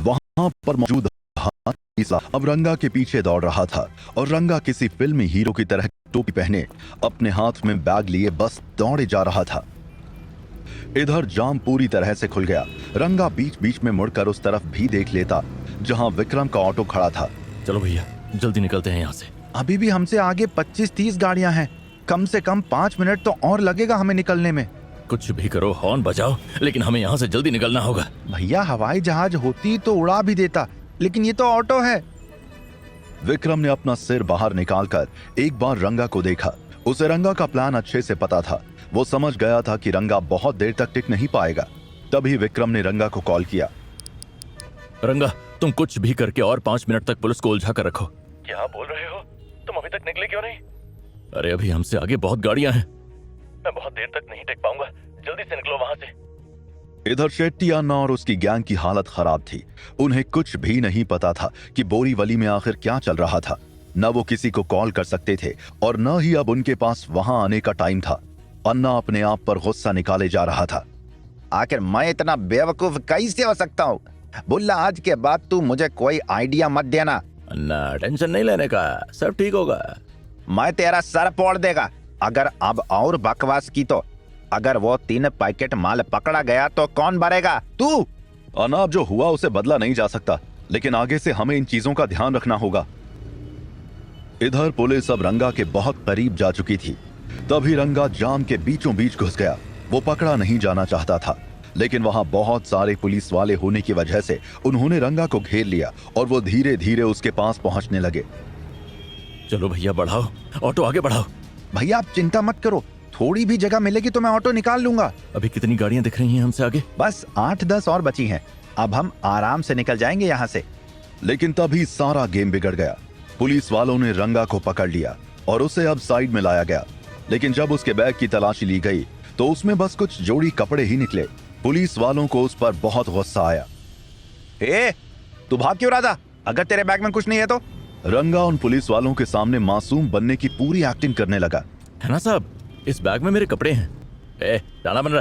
वहां पर मौजूद अब रंगा के पीछे दौड़ रहा था और रंगा किसी फिल्मी हीरो की तरह टोपी पहने अपने हाथ में बैग लिए बस दौड़े जा रहा था। इधर जाम पूरी तरह से खुल गया। रंगा बीच बीच में मुड़कर उस तरफ भी देख लेता जहां विक्रम का ऑटो खड़ा था। चलो भैया जल्दी निकलते हैं यहाँ से। अभी भी हमसे आगे 25-30 गाड़ियां हैं, कम से कम 5 मिनट तो और लगेगा हमें निकलने में। कुछ भी करो, हॉर्न बजाओ, लेकिन हमें यहाँ से जल्दी निकलना होगा। भैया हवाई जहाज होती तो उड़ा भी देता, लेकिन ये तो ऑटो है। विक्रम ने अपना सिर बाहर निकालकर एक बार रंगा को देखा। उसे रंगा का प्लान अच्छे से पता था। वो समझ गया था कि रंगा बहुत देर तक टिक नहीं पाएगा। तभी विक्रम ने रंगा को कॉल किया। रंगा, तुम कुछ भी करके और 5 मिनट तक पुलिस को उलझा कर रखो। क्या बोल रहे हो? तुम अभी तक निकले क्यों नहीं? अरे अभी हमसे आगे बहुत गाड़ियां हैं, मैं बहुत देर तक नहीं टिक पाऊंगा। जल्दी से निकलो वहां से। इधर शेट्टी अन्ना और उसकी गैंग की हालत खराब थी। उन्हें कुछ भी नहीं पता था कि बोरीवली में आखिर क्या चल रहा था। न वो किसी को कॉल कर सकते थे और न ही अब उनके पास वहां आने का टाइम था। अन्ना अपने आप पर गुस्सा निकाले जा रहा था। आखिर मैं इतना बेवकूफ कैसे हो सकता हूँ? बुल्ला, आज के बाद तू मुझे कोई आइडिया मत देना। अन्ना, टेंशन नहीं लेने का, सब ठीक होगा। मैं तेरा सर फोड़ देगा अगर अब और बकवास की तो। अगर वो 3 पैकेट माल पकड़ा गया तो कौन भरेगा? तू। अन्ना, जो हुआ उसे बदला नहीं जा सकता, लेकिन आगे से हमें इन चीजों का ध्यान रखना होगा। इधर पुलिस अब रंगा के बहुत करीब जा चुकी थी। तभी रंगा जाम के बीचों बीच घुस गया। वो पकड़ा नहीं जाना चाहता था, लेकिन वहां बहुत सारे पुलिस वाले होने की वजह से उन्होंने रंगा को घेर लिया और वो धीरे धीरे उसके पास पहुंचने लगे। चलो भैया बढ़ाओ, ऑटो आगे बढ़ाओ। भैया आप चिंता मत करो, थोड़ी भी जगह मिलेगी तो मैं ऑटो निकाल लूंगा। अभी कितनी गाड़ियां दिख रही हैं हमसे आगे? बस 8-10 और बची हैं। अब हम आराम से निकल जाएंगे यहाँ से। लेकिन तभी सारा गेम बिगड़ गया। पुलिस वालों ने रंगा को पकड़ लिया और उसे अब साइड में लाया गया। लेकिन जब उसके बैग की तलाशी ली गई तो उसमें बस कुछ जोड़ी कपड़े ही निकले। पुलिस वालों को उस पर बहुत गुस्सा आया। तू भाग क्यों रहा था? अगर तेरे बैग में कुछ नहीं है तो? रंगा उन पुलिस वालों के सामने मासूम बनने की पूरी एक्टिंग करने लगा। है ना साहब, इस बैग में मेरे कपड़े हैं। शाना बन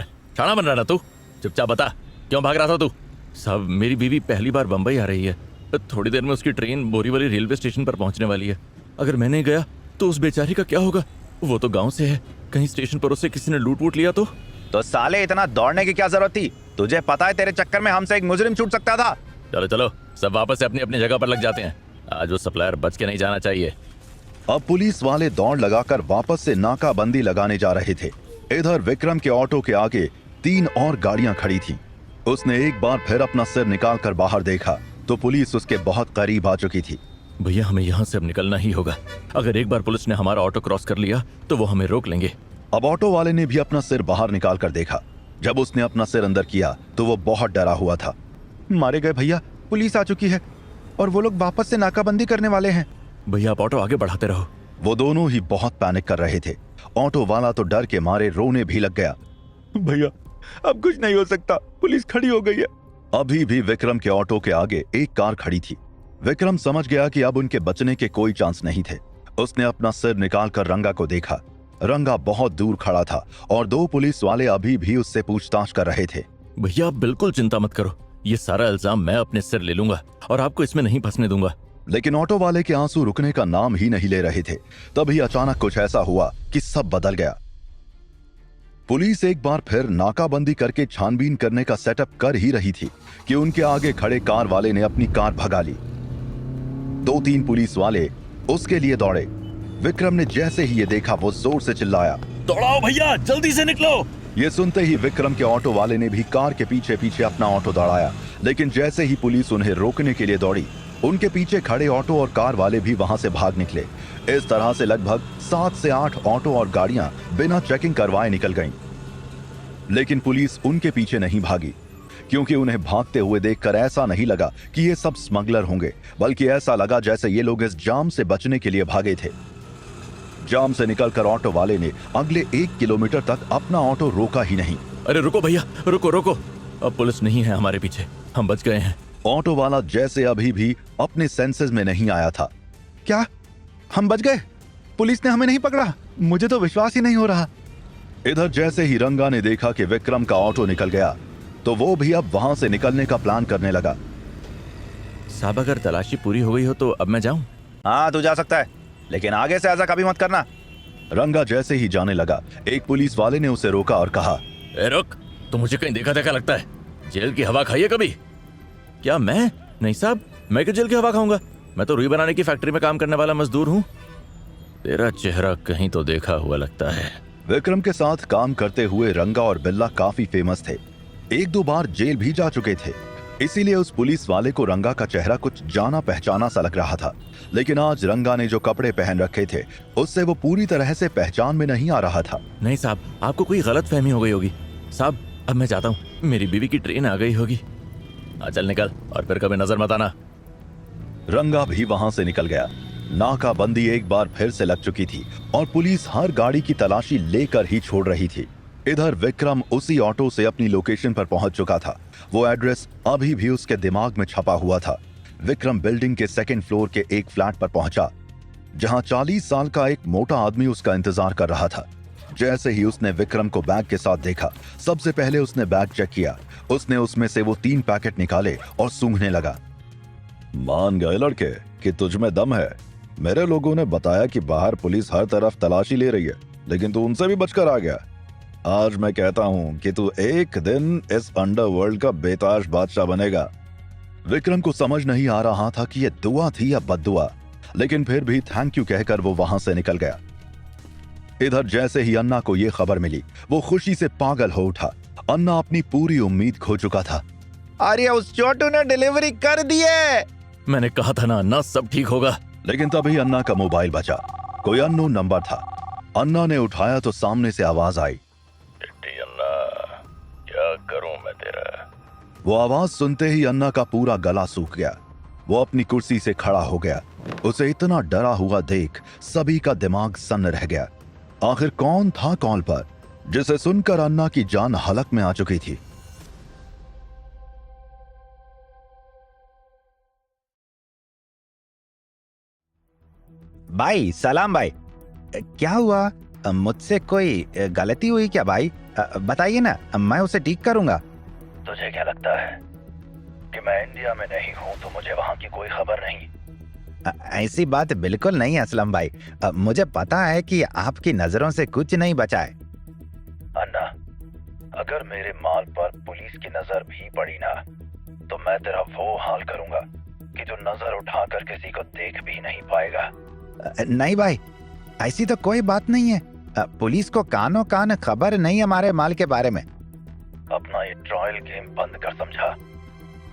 रहा ना तू? चुपचाप बता, क्यों भाग रहा था तू? साहब, मेरी बीवी पहली बार बंबई आ रही है। थोड़ी देर में उसकी ट्रेन बोरीवली रेलवे स्टेशन पर पहुंचने वाली है। अगर मैं नहीं गया तो उस बेचारी का क्या होगा? वो तो गांव से है, कहीं स्टेशन पर उसे किसी ने लूट वूट लिया तो साले इतना दौड़ने की क्या जरूरत थी? तुझे पता है तेरे चक्कर में हमसे एक मुजरिम छूट सकता था। चलो चलो, सब वापस से अपनी अपनी जगह पर लग जाते हैं। आज वो सप्लायर बच के नहीं जाना चाहिए। अब पुलिस वाले दौड़ लगाकर वापस से नाकाबंदी लगाने जा रहे थे। इधर विक्रम के ऑटो के आगे 3 और गाड़ियां खड़ी थीं। उसने एक बार फिर अपना सिर निकालकर बाहर देखा तो पुलिस उसके बहुत करीब आ चुकी थी। भैया हमें यहाँ से अब निकलना ही होगा। अगर एक बार पुलिस ने हमारा ऑटो क्रॉस कर लिया तो वो हमें रोक लेंगे। अब ऑटो वाले ने भी अपना सिर बाहर निकाल कर देखा। जब उसने अपना सिर अंदर किया तो वो बहुत डरा हुआ था। मारे गए भैया, पुलिस आ चुकी है और वो लोग वापस से नाकाबंदी करने वाले हैं। भैया आप ऑटो आगे बढ़ाते रहो। वो दोनों ही बहुत पैनिक कर रहे थे। ऑटो वाला तो डर के मारे रोने भी लग गया। भैया अब कुछ नहीं हो सकता, पुलिस खड़ी हो गई है। अभी भी विक्रम के ऑटो के आगे एक कार खड़ी थी। विक्रम समझ गया कि अब उनके बचने के कोई चांस नहीं थे। उसने अपना सिर निकालकर रंगा को देखा। रंगा बहुत दूर खड़ा था और 2 पुलिस वाले अभी भी उससे पूछताछ कर रहे थे। भैया आप बिल्कुल चिंता मत करो, ये सारा इल्जाम मैं अपने सिर ले लूंगा और आपको इसमें नहीं फंसने दूंगा। लेकिन ऑटो वाले के आंसू रुकने का नाम ही नहीं ले रहे थे। तभी अचानक कुछ ऐसा हुआ कि सब बदल गया। पुलिस एक बार फिर नाकाबंदी करके छानबीन करने का सेटअप कर ही रही थी कि उनके आगे खड़े कार वाले ने अपनी कार भगा ली। 2-3 पुलिस वाले उसके लिए दौड़े। विक्रम ने जैसे ही ये देखा वो जोर से चिल्लाया, दौड़ाओ भैया, जल्दी से निकलो। ये सुनते ही विक्रम के ऑटो वाले ने भी कार के पीछे पीछे अपना ऑटो दौड़ाया। लेकिन जैसे ही पुलिस उन्हें रोकने के लिए दौड़ी, उनके पीछे खड़े ऑटो और कार वाले भी वहां से भाग निकले। इस तरह से लगभग 7 से 8 ऑटो और गाड़ियां बिना चेकिंग करवाए निकल गईं। लेकिन पुलिस उनके पीछे नहीं भागी, क्योंकि उन्हें भागते हुए देखकर ऐसा नहीं लगा कि ये सब स्मगलर होंगे, बल्कि ऐसा लगा जैसे ये लोग इस जाम से बचने के लिए भागे थे। जाम से निकलकर ऑटो वाले ने अगले 1 किलोमीटर तक अपना ऑटो रोका ही नहीं। अरे रुको भैया, रुको रुको, अब पुलिस नहीं है हमारे पीछे, हम बच गए हैं। ऑटो वाला जैसे अभी भी अपने सेंसेस में नहीं आया था। क्या हम बच गए? पुलिस ने हमें नहीं पकड़ा? मुझे तो विश्वास ही नहीं हो रहा। इधर जैसे ही रंगा ने देखा कि विक्रम का ऑटो निकल गया तो वो भी अब वहां से निकलने का प्लान करने लगा। साहब अगर तलाशी पूरी हो गई हो तो अब मैं जाऊं? हाँ तू जा सकता है, लेकिन आगे से ऐसा कभी मत करना। रंगा जैसे ही जाने लगा, एक पुलिस वाले ने उसे रोका और कहा, ए रुक, तो मुझे कहीं देखा देखा लगता है। जेल की हवा खाई है कभी? क्या मैं? नहीं साहब, मैं क्यों जेल की हवा खाऊंगा? मैं तो रुई बनाने की फैक्ट्री में काम करने वाला मजदूर हूँ। तेरा चेहरा कहीं तो देखा हुआ लगता है। विक्रम के साथ काम करते हुए रंगा और बिल्ला काफी फेमस थे। एक दो बार जेल भी जा चुके थे, इसीलिए उस पुलिस वाले को रंगा का चेहरा कुछ जाना पहचाना सा लग रहा था। लेकिन आज रंगा ने जो कपड़े पहन रखे थे उससे वो पूरी तरह से पहचान में नहीं आ रहा था। नहीं साहब, आपको कोई गलत फहमी हो गई होगी। साहब अब मैं जाता हूँ, मेरी बीवी की ट्रेन आ गई होगी। चल निकल और फिर कभी नजर मत आना। रंगा भी वहां से निकल गया। नाकाबंदी एक बार फिर से लग चुकी थी और पुलिस हर गाड़ी की तलाशी लेकर ही छोड़ रही थी। इधर विक्रम उसी ऑटो से अपनी लोकेशन पर पहुंच चुका था। वो एड्रेस अभी भी उसके दिमाग में छपा हुआ था। विक्रम बिल्डिंग के सेकंड फ्लोर के एक फ्लैट पर पहुंचा, जहां 40 साल का एक मोटा आदमी उसका इंतजार कर रहा था। जैसे ही उसने विक्रम को बैग के साथ देखा, सबसे पहले उसने बैग चेक किया। उसने उसमें से वो 3 पैकेट निकाले और सूंघने लगा। मान गए लड़के कि तुझ में दम है। मेरे लोगों ने बताया कि बाहर पुलिस हर तरफ तलाशी ले रही है, लेकिन तू उनसे भी बचकर आ गया। आज मैं कहता हूं कि तू एक दिन इस अंडरवर्ल्ड का बेताज बादशाह बनेगा। विक्रम को समझ नहीं आ रहा था कि ये दुआ थी या बद्दुआ, लेकिन फिर भी थैंक यू कहकर वो वहां से निकल गया। इधर जैसे ही अन्ना को ये खबर मिली, वो खुशी से पागल हो उठा। अन्ना अपनी पूरी उम्मीद खो चुका था। अरे उस छोटू ने डिलीवरी कर दी है। मैंने कहा था ना अन्ना, सब ठीक होगा। लेकिन तभी अन्ना का मोबाइल बजा। कोई अननोन नंबर था। अन्ना ने उठाया तो सामने से आवाज आई, अन्ना, क्या करूं मैं तेरा? वो आवाज सुनते ही अन्ना का पूरा गला सूख गया। वो अपनी कुर्सी से खड़ा हो गया। उसे इतना डरा हुआ देख सभी का दिमाग सन्न रह गया। आखिर कौन था कॉल पर, जिसे सुनकर अन्ना की जान हलक में आ चुकी थी। भाई सलाम भाई। क्या हुआ? मुझसे कोई गलती हुई क्या भाई? बताइए ना, मैं उसे ठीक करूंगा। तुझे क्या लगता है कि मैं इंडिया में नहीं हूं तो मुझे वहां की कोई खबर नहीं? ऐसी बात बिल्कुल नहीं असलम भाई। मुझे पता है कि आपकी नजरों से कुछ नहीं बचा है। अन्ना, अगर मेरे माल पर पुलिस की नजर भी पड़ी ना, तो मैं तेरा वो हाल करूंगा कि जो नजर उठाकर किसी को देख भी नहीं पाएगा। नहीं भाई, ऐसी तो कोई बात नहीं है। पुलिस को कानों कान खबर नहीं हमारे माल के बारे में। अपना ये ट्रायल गेम बंद कर, समझा?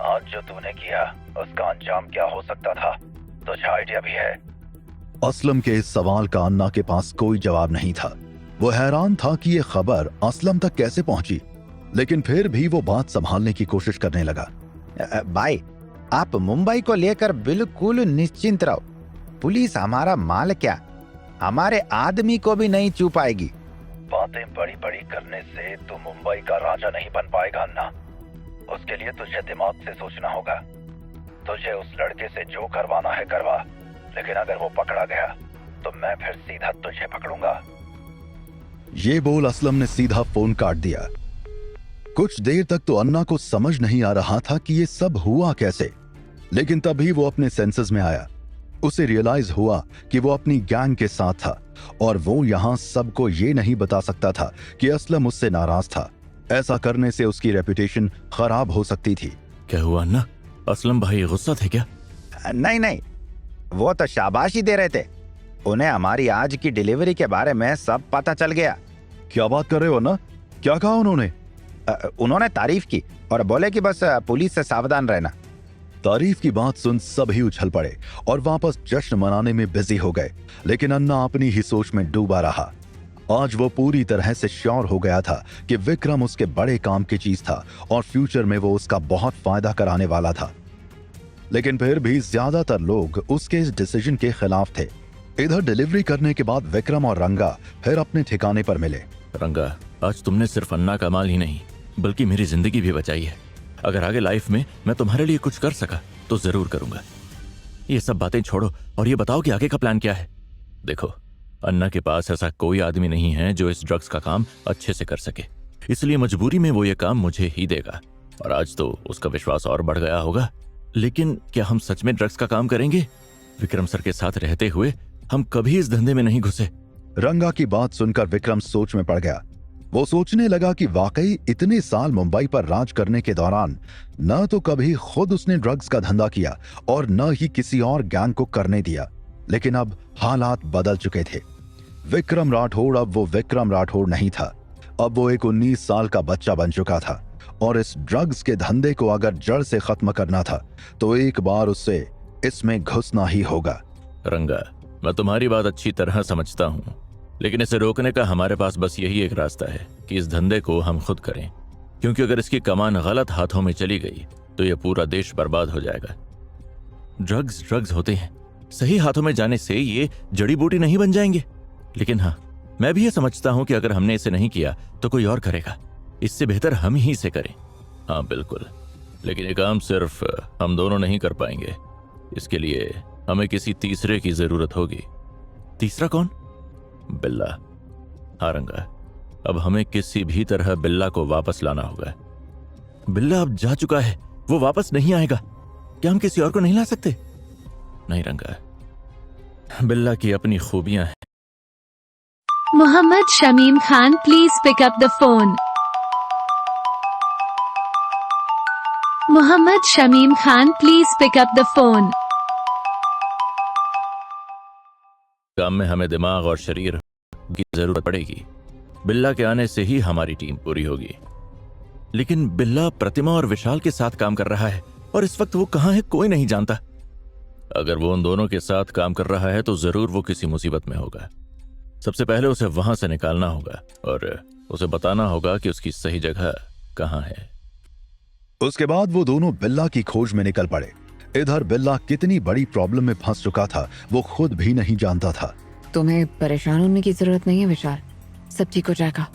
आज जो तूने किया उसका अंजाम क्या हो सकता था, तुझे आइडिया भी है? असलम के इस सवाल का अन्ना के पास कोई जवाब नहीं था। वो हैरान था कि ये खबर असलम तक कैसे पहुंची, लेकिन फिर भी वो बात संभालने की कोशिश करने लगा। भाई, आप मुंबई को लेकर बिल्कुल निश्चिंत रहो। पुलिस हमारा माल क्या, हमारे आदमी को भी नहीं छू पाएगी। बातें बड़ी बड़ी करने से तू मुंबई का राजा नहीं बन पाएगा अन्ना। उसके लिए तुझे दिमाग से सोचना होगा। तुझे उस लड़के से जो करवाना है करवा, लेकिन अगर वो पकड़ा गया तो मैं फिर सीधा तुझे पकड़ूंगा। ये बोल असलम ने सीधा फोन काट दिया। कुछ देर तक तो अन्ना को समझ नहीं आ रहा था कि ये सब हुआ कैसे, लेकिन तभी वो अपने सेंसेस में आया। उसे रियलाइज हुआ कि वो अपनी गैंग के साथ था और वो यहाँ सबको ये नहीं बता सकता था कि असलम उससे नाराज था। ऐसा करने से उसकी रेपुटेशन खराब हो सकती थी। क्या हुआ अन्ना? असलम भाई गुस्सा थे क्या? नहीं नहीं, वो तो शाबाशी दे रहे थे। उन्हें हमारी आज की डिलीवरी के बारे में सब पता चल गया। क्या बात कर रहे हो ना? क्या कहा उन्होंने? उन्होंने तारीफ की और बोले कि बस पुलिस से सावधान रहना। तारीफ की बात सुन सभी उछल पड़े और वापस जश्न मनाने में बिजी हो गए, लेकिन अन्ना अपनी ही सोच में डूबा रहा। आज वो पूरी तरह से श्योर हो गया था कि विक्रम उसके बड़े काम की चीज था और फ्यूचर में वो उसका बहुत फायदा कराने वाला था। लेकिन फिर भी ज्यादातर लोग उसके इस डिसीजन के खिलाफ थे। इधर डिलीवरी करने के बाद विक्रम और रंगा फिर अपने ठिकाने पर मिले। रंगा, आज तुमने सिर्फ अन्ना का माल ही नहीं बल्कि मेरी जिंदगी भी बचाई है। अगर आगे लाइफ में मैं तुम्हारे लिए कुछ कर सका तो जरूर करूंगा। ये सब बातें छोड़ो और ये बताओ कि आगे का प्लान क्या है। देखो, अन्ना के पास ऐसा कोई आदमी नहीं है जो इस ड्रग्स का काम अच्छे से कर सके, इसलिए मजबूरी में वो ये काम मुझे ही देगा। और आज तो उसका विश्वास और बढ़ गया होगा। लेकिन क्या हम सच में ड्रग्स का काम करेंगे? विक्रम सर के साथ रहते हुए हम कभी इस धंधे में नहीं घुसे। रंगा की बात सुनकर विक्रम सोच में पड़ गया। वो सोचने लगा कि वाकई इतने साल मुंबई पर राज करने के दौरान न तो कभी खुद उसने ड्रग्स का धंधा किया और न ही किसी और गैंग को करने दिया, लेकिन अब हालात बदल चुके थे। विक्रम राठौड़ अब वो विक्रम राठौड़ नहीं था। अब वो एक 19 साल का बच्चा बन चुका था और इस ड्रग्स के धंधे को अगर जड़ से खत्म करना था तो एक बार उससे इसमें घुसना ही होगा। रंगा, मैं तुम्हारी बात अच्छी तरह समझता हूँ, लेकिन इसे रोकने का हमारे पास बस यही एक रास्ता है कि इस धंधे को हम खुद करें, क्योंकि अगर इसकी कमान गलत हाथों में चली गई तो यह पूरा देश बर्बाद हो जाएगा। ड्रग्स होते हैं, सही हाथों में जाने से ये जड़ी बूटी नहीं बन जाएंगे। लेकिन हाँ, मैं भी ये समझता हूं कि अगर हमने इसे नहीं किया तो कोई और करेगा। इससे बेहतर हम ही इसे करें। हाँ बिल्कुल, लेकिन ये काम सिर्फ हम दोनों नहीं कर पाएंगे। इसके लिए हमें किसी तीसरे की जरूरत होगी। तीसरा कौन? बिल्ला। हाँ रंगा, अब हमें किसी भी तरह बिल्ला को वापस लाना होगा। बिल्ला अब जा चुका है, वो वापस नहीं आएगा। क्या हम किसी और को नहीं ला सकते? नहीं रंगा, बिल्ला की अपनी खूबियां हैं। Muhammad Shamim Khan, please pick up the phone. Muhammad Shamim Khan, please pick up the phone. काम में हमें दिमाग और शरीर की जरूरत पड़ेगी। बिल्ला के आने से ही हमारी टीम पूरी होगी। लेकिन बिल्ला प्रतिमा और विशाल के साथ काम कर रहा है और इस वक्त वो कहाँ है कोई नहीं जानता। अगर वो उन दोनों के साथ काम कर रहा है तो जरूर वो किसी मुसीबत में होगा। सबसे पहले उसे वहां से निकालना होगा और उसे बताना होगा कि उसकी सही जगह कहां है। उसके बाद वो दोनों बिल्ला की खोज में निकल पड़े। इधर बिल्ला कितनी बड़ी प्रॉब्लम में फंस चुका था वो खुद भी नहीं जानता था। तुम्हें परेशान होने की जरूरत नहीं है विशाल, सब ठीक हो जाएगा।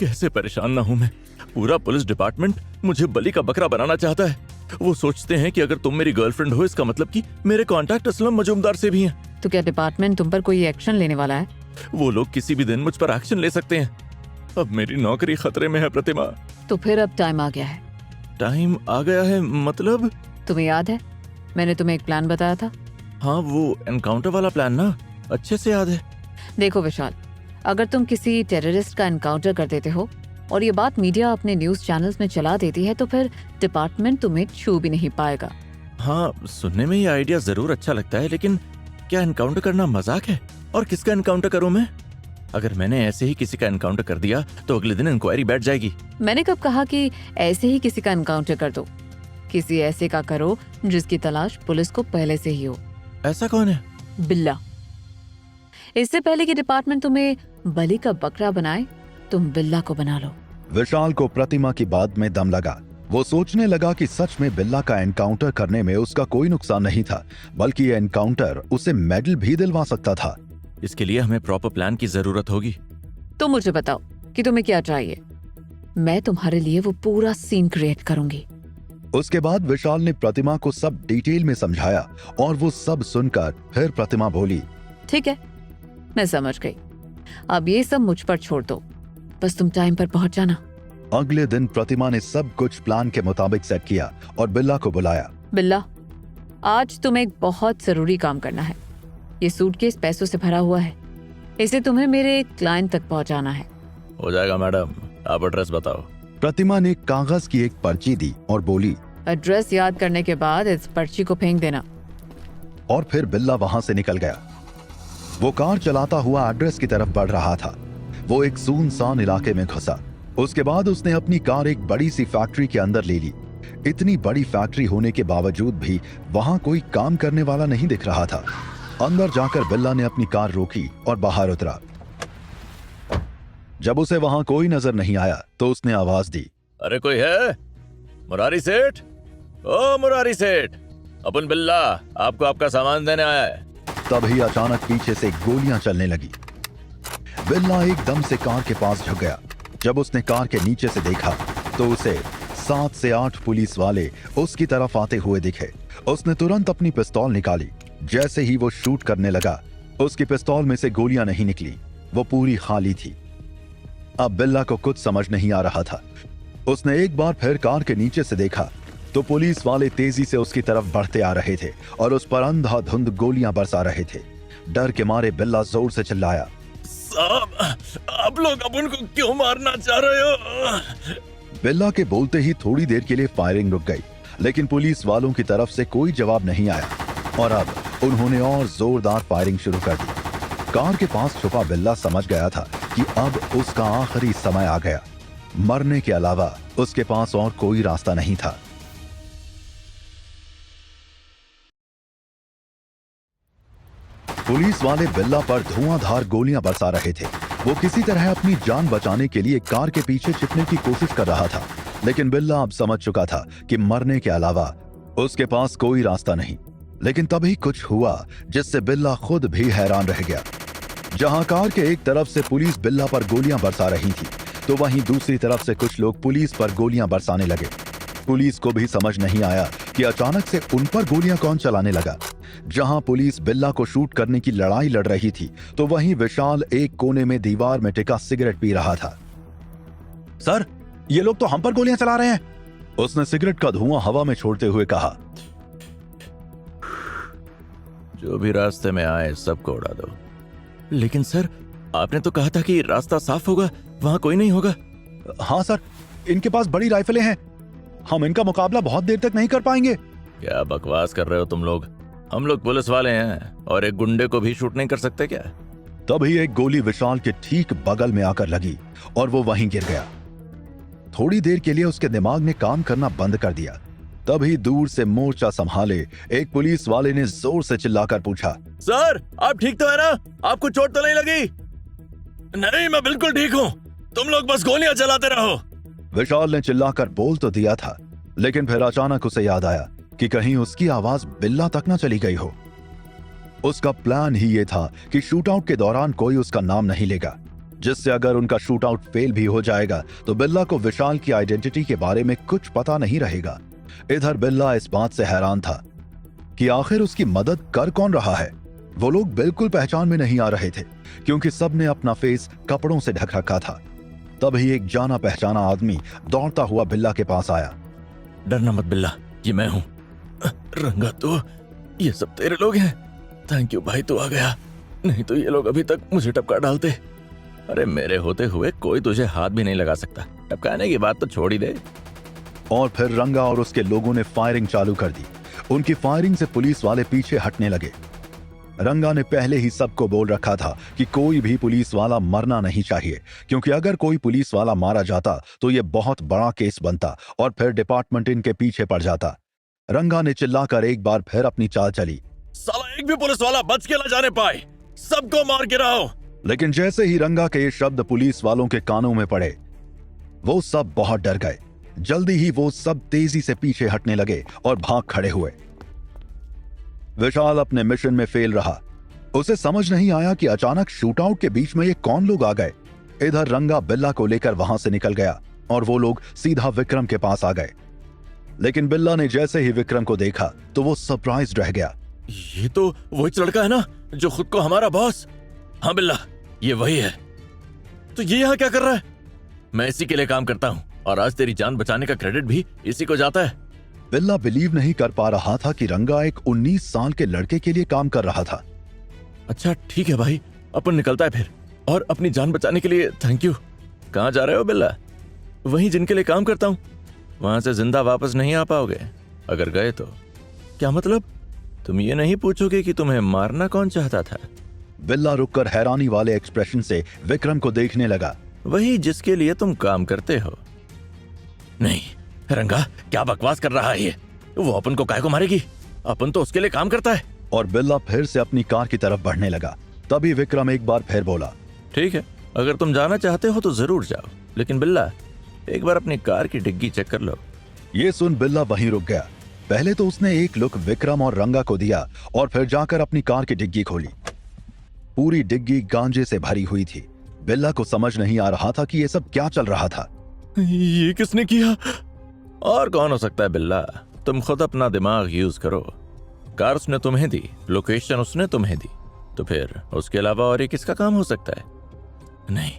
कैसे परेशान ना हूं मैं? पूरा पुलिस डिपार्टमेंट मुझे बलि का बकरा बनाना चाहता है। वो सोचते हैं कि अगर तुम मेरी गर्लफ्रेंड हो इसका मतलब कि मेरे कॉन्टैक्ट असलम मजूमदार से भी हैं। तो क्या डिपार्टमेंट तुम पर कोई एक्शन लेने वाला है? वो लोग किसी भी दिन मुझ पर एक्शन ले सकते हैं। अब मेरी नौकरी खतरे में है प्रतिमा। तो फिर अब टाइम आ गया है। टाइम आ गया है मतलब? तुम्हें याद है मैंने तुम्हें एक प्लान बताया था? हाँ, वो एनकाउंटर वाला प्लान ना, अच्छे से याद है। देखो विशाल, अगर तुम किसी टेररिस्ट का एनकाउंटर कर देते हो और ये बात मीडिया अपने न्यूज चैनल्स में चला देती है तो फिर डिपार्टमेंट तुम्हें छू भी नहीं पाएगा। हाँ, सुनने में ये आइडिया जरूर अच्छा लगता है, लेकिन क्या एनकाउंटर करना मजाक है? और किसका एनकाउंटर करूं मैं? अगर मैंने ऐसे ही किसी का एनकाउंटर कर दिया तो अगले दिन इंक्वायरी बैठ जाएगी। मैंने कब कहा कि ऐसे ही किसी का एनकाउंटर कर दो? किसी ऐसे का करो जिसकी तलाश पुलिस को पहले से ही हो। ऐसा कौन है? बिल्ला। इससे पहले कि डिपार्टमेंट तुम्हें बलि का बकरा बनाए, तुम बिल्ला को बना लो। विशाल को प्रतिमा की बात में दम लगा। वो सोचने लगा कि सच में बिल्ला का एनकाउंटर करने में उसका कोई नुकसान नहीं था, बल्कि ये एनकाउंटर उसे मेडल भी दिलवा सकता था। इसके लिए हमें प्रॉपर प्लान की जरूरत होगी। तो मुझे बताओ कि तुम्हें क्या चाहिए, मैं तुम्हारे लिए वो पूरा सीन क्रिएट करूंगी। उसके बाद विशाल ने प्रतिमा को सब डिटेल में समझाया और वो सब सुनकर फिर प्रतिमा बोली, ठीक है, मैं समझ गई। अब ये सब मुझ पर छोड़ दो, बस तुम टाइम पर पहुंच जाना। अगले दिन प्रतिमा ने सब कुछ प्लान के मुताबिक सेट किया और बिल्ला को बुलाया। बिल्ला, आज तुम्हें एक बहुत जरूरी काम करना है। ये सूटकेस पैसों से भरा हुआ है, इसे तुम्हें मेरे क्लाइंट तक पहुंचाना है। हो जाएगा मैडम, आप एड्रेस बताओ। प्रतिमा ने कागज की एक पर्ची दी और बोली, एड्रेस याद करने के बाद इस पर्ची को फेंक देना। और फिर बिल्ला वहां से निकल गया। वो कार चलाता हुआ एड्रेस की तरफ बढ़ रहा था। वो एक सुनसान इलाके में घुसा। उसके बाद उसने अपनी कार एक बड़ी सी फैक्ट्री के अंदर ले ली। इतनी बड़ी फैक्ट्री होने के बावजूद भी वहां कोई काम करने वाला नहीं दिख रहा था। अंदर जाकर बिल्ला ने अपनी कार रोकी और बाहर उतरा। जब उसे वहां कोई नजर नहीं आया तो उसने आवाज दी, अरे कोई है? मुरारी सेठ? ओ मुरारी सेठ, अपन बिल्ला आपको आपका सामान देने आया है। तभी अचानक पीछे से गोलियां चलने लगी। बिल्ला एकदम से कार के पास झुक गया। जब उसने कार के नीचे से देखा तो उसे 7 से 8 पुलिस वाले उसकी तरफ आते हुए दिखे। उसने तुरंत अपनी पिस्तौल निकाली। जैसे ही वो शूट करने लगा, उसकी पिस्तौल में से गोलियां नहीं निकली, वो पूरी खाली थी। अब बिल्ला को कुछ समझ नहीं आ रहा था। उसने एक बार फिर कार के नीचे से देखा तो पुलिस वाले तेजी से उसकी तरफ बढ़ते आ रहे थे और उस पर अंधाधुंध गोलियां बरसा रहे थे। डर के मारे बिल्ला जोर से चिल्लाया, साहब, आप लोग अपन को क्यों मारना चाह रहे हो? बिल्ला के बोलते ही थोड़ी देर के लिए फायरिंग रुक गई, लेकिन पुलिस वालों की तरफ से कोई जवाब नहीं आया और अब उन्होंने और जोरदार फायरिंग शुरू कर दी। कार के पास छुपा बिल्ला समझ गया था कि अब उसका आखिरी समय आ गया। मरने के अलावा उसके पास और कोई रास्ता नहीं था। पुलिस वाले बिल्ला पर धुआंधार गोलियां बरसा रहे थे। वो किसी तरह अपनी जान बचाने के लिए कार के पीछे छिपने की कोशिश कर रहा था, लेकिन बिल्ला अब समझ चुका था कि मरने के अलावा उसके पास कोई रास्ता नहीं। लेकिन तभी कुछ हुआ जिससे बिल्ला खुद भी हैरान रह गया। जहां कार के एक तरफ से पुलिस बिल्ला पर गोलियां बरसा रही थी, तो वहीं दूसरी तरफ से कुछ लोग पुलिस पर गोलियां बरसाने लगे। पुलिस को भी समझ नहीं आया कि अचानक से उन पर गोलियां कौन चलाने लगा। जहां पुलिस बिल्ला को शूट करने की लड़ाई लड़ रही थी, तो वहीं विशाल एक कोने में दीवार में टिका सिगरेट पी रहा था। सर, ये लोग तो हम पर गोलियां चला रहे हैं, उसने सिगरेट का धुआं हवा में छोड़ते हुए कहा। जो भी रास्ते में आए सबको उड़ा दो। लेकिन सर, आपने तो कहा था कि रास्ता साफ होगा, वहां कोई नहीं होगा। हाँ सर, इनके पास बड़ी राइफलें हैं, हम इनका मुकाबला बहुत देर तक नहीं कर पाएंगे। क्या बकवास कर रहे हो तुम लोग? हम लोग पुलिस वाले हैं और एक गुंडे को भी शूट नहीं कर सकते क्या? तभी एक गोली विशाल के ठीक बगल में आकर लगी और वो वहीं गिर गया। थोड़ी देर के लिए उसके दिमाग ने काम करना बंद कर दिया। तभी दूर से मोर्चा संभाले एक पुलिस वाले ने जोर से चिल्लाकर पूछा, सर, आप ठीक तो है ना? आपको चोट तो नहीं लगी? नहीं, मैं बिल्कुल ठीक हूँ, तुम लोग बस गोलियां चलाते रहो। विशाल ने चिल्लाकर बोल तो दिया था, लेकिन फिर अचानक उसे याद आया कि कहीं उसकी आवाज बिल्ला तक न चली गई हो। उसका प्लान ही ये था कि शूटआउट के दौरान कोई उसका नाम नहीं लेगा, जिससे अगर उनका शूटआउट फेल भी हो जाएगा तो बिल्ला को विशाल की आइडेंटिटी के बारे में कुछ पता नहीं रहेगा। इधर बिल्ला इस बात से हैरान था कि आखिर उसकी मदद कर कौन रहा है। वो लोग बिल्कुल पहचान में नहीं आ रहे थे, क्योंकि सबने अपना फेस कपड़ों से ढक रखा था। तभी एक जाना पहचाना आदमी दौड़ता हुआ बिल्ला के पास आया। डरना मत बिल्ला, ये मैं हूँ। रंगा, तो ये सब तेरे लोग हैं? थैंक यू भाई, तू आ गया, नहीं तो ये लोग अभी तक मुझे टपका डालते। अरे मेरे होते हुए कोई तुझे हाथ भी नहीं लगा सकता, टपकाने की बात तो छोड़ ही दे। और फिर रंगा और उसके लोगों ने फायरिंग चालू कर दी। उनकी फायरिंग से पुलिस वाले पीछे हटने लगे। रंगा ने पहले ही सबको बोल रखा था कि कोई भी पुलिस वाला मरना नहीं चाहिए, क्योंकि अगर कोई पुलिस वाला मारा जाता तो यह बहुत बड़ा केस बनता और फिर डिपार्टमेंट इनके पीछे पड़ जाता। रंगा ने चिल्लाकर एक बार फिर अपनी चाल चली। साला एक भी पुलिस वाला बच के न जाने पाए, सबको मार के रहो। लेकिन जैसे ही रंगा के ये शब्द पुलिस वालों के कानों में पड़े, वो सब बहुत डर गए। जल्दी ही वो सब तेजी से पीछे हटने लगे और भाग खड़े हुए। विशाल अपने मिशन में फेल रहा। उसे समझ नहीं आया कि अचानक शूटआउट के बीच में ये कौन लोग आ गए। इधर रंगा बिल्ला को लेकर वहां से निकल गया और वो लोग सीधा विक्रम के पास आ गए। लेकिन बिल्ला ने जैसे ही विक्रम को देखा तो वो सरप्राइज रह गया। ये तो वही लड़का है ना जो खुद को हमारा बॉस? हाँ बिल्ला, ये वही है। तो ये यहाँ क्या कर रहा है? मैं इसी के लिए काम करता हूँ और आज तेरी जान बचाने का क्रेडिट भी इसी को जाता है। बिल्ला बिलीव नहीं कर पा रहा था कि रंगा एक 19 साल के लड़के के लिए काम कर रहा था। अच्छा ठीक है भाई, अपन निकलता है फिर, और अपनी जान बचाने के लिए थैंक यू। कहाँ जा रहे हो बिल्ला? वहीं जिनके लिए काम करता हूँ, वहां से जिंदा वापस नहीं आ पाओगे। अगर गए तो क्या मतलब? तुम ये नहीं पूछोगे कि तुम्हें मारना कौन चाहता था? बिल्ला रुककर हैरानी वाले एक्सप्रेशन से विक्रम को देखने लगा। वही जिसके लिए तुम काम करते हो। नहीं रंगा, क्या बकवास कर रहा है ये? वो अपन को काहे को मारेगी? अपन तो उसके लिए काम करता है। और बिल्ला फिर से अपनी कार की तरफ बढ़ने लगा। तभी विक्रम एक बार फिर बोला, ठीक है, अगर तुम जाना चाहते हो तो जरूर जाओ, लेकिन बिल्ला एक बार अपनी कार की डिग्गी चेक कर लो। ये सुन बिल्ला वहीं रुक गया। पहले तो उसने एक लुक विक्रम और रंगा को दिया और फिर जाकर अपनी कार की डिग्गी खोली। पूरी डिग्गी गांजे से भरी हुई थी। बिल्ला को समझ नहीं आ रहा था कि ये सब क्या चल रहा था। ये किसने किया? और कौन हो सकता है बिल्ला? तुम खुद अपना दिमाग यूज करो। कार उसने तुम्हें दी, लोकेशन उसने तुम्हें दी, तो फिर उसके अलावा और ये किसका काम हो सकता है? नहीं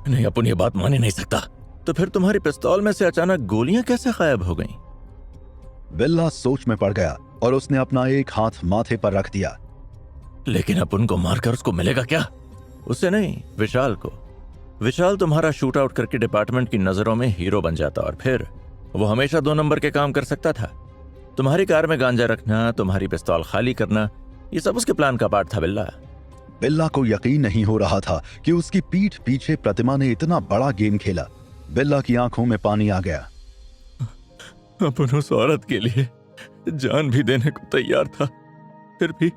नहीं, अपन ये बात मान ही नहीं सकता। तो फिर तुम्हारी पिस्तौल में से अचानक गोलियां कैसे गायब हो गईं? बिल्ला सोच में पड़ गया और उसने अपना एक हाथ माथे पर रख दिया। लेकिन अब उनको मारकर उसको मिलेगा क्या? उससे नहीं, विशाल को। विशाल तुम्हारा शूट आउट करके डिपार्टमेंट की नजरों में हीरो बन जाता और फिर वो हमेशा 2 नंबर के काम कर सकता था। तुम्हारी कार में गांजा रखना, तुम्हारी पिस्तौल खाली करना, ये सब उसके प्लान का पार्ट था बिल्ला। बिल्ला को यकीन नहीं हो रहा था कि उसकी पीठ पीछे प्रतिमा ने इतना बड़ा गेम खेला। बिल्ला की आंखों में पानी आ गया। अपन उस औरत के लिए जान भी देने को तैयार था, फिर भी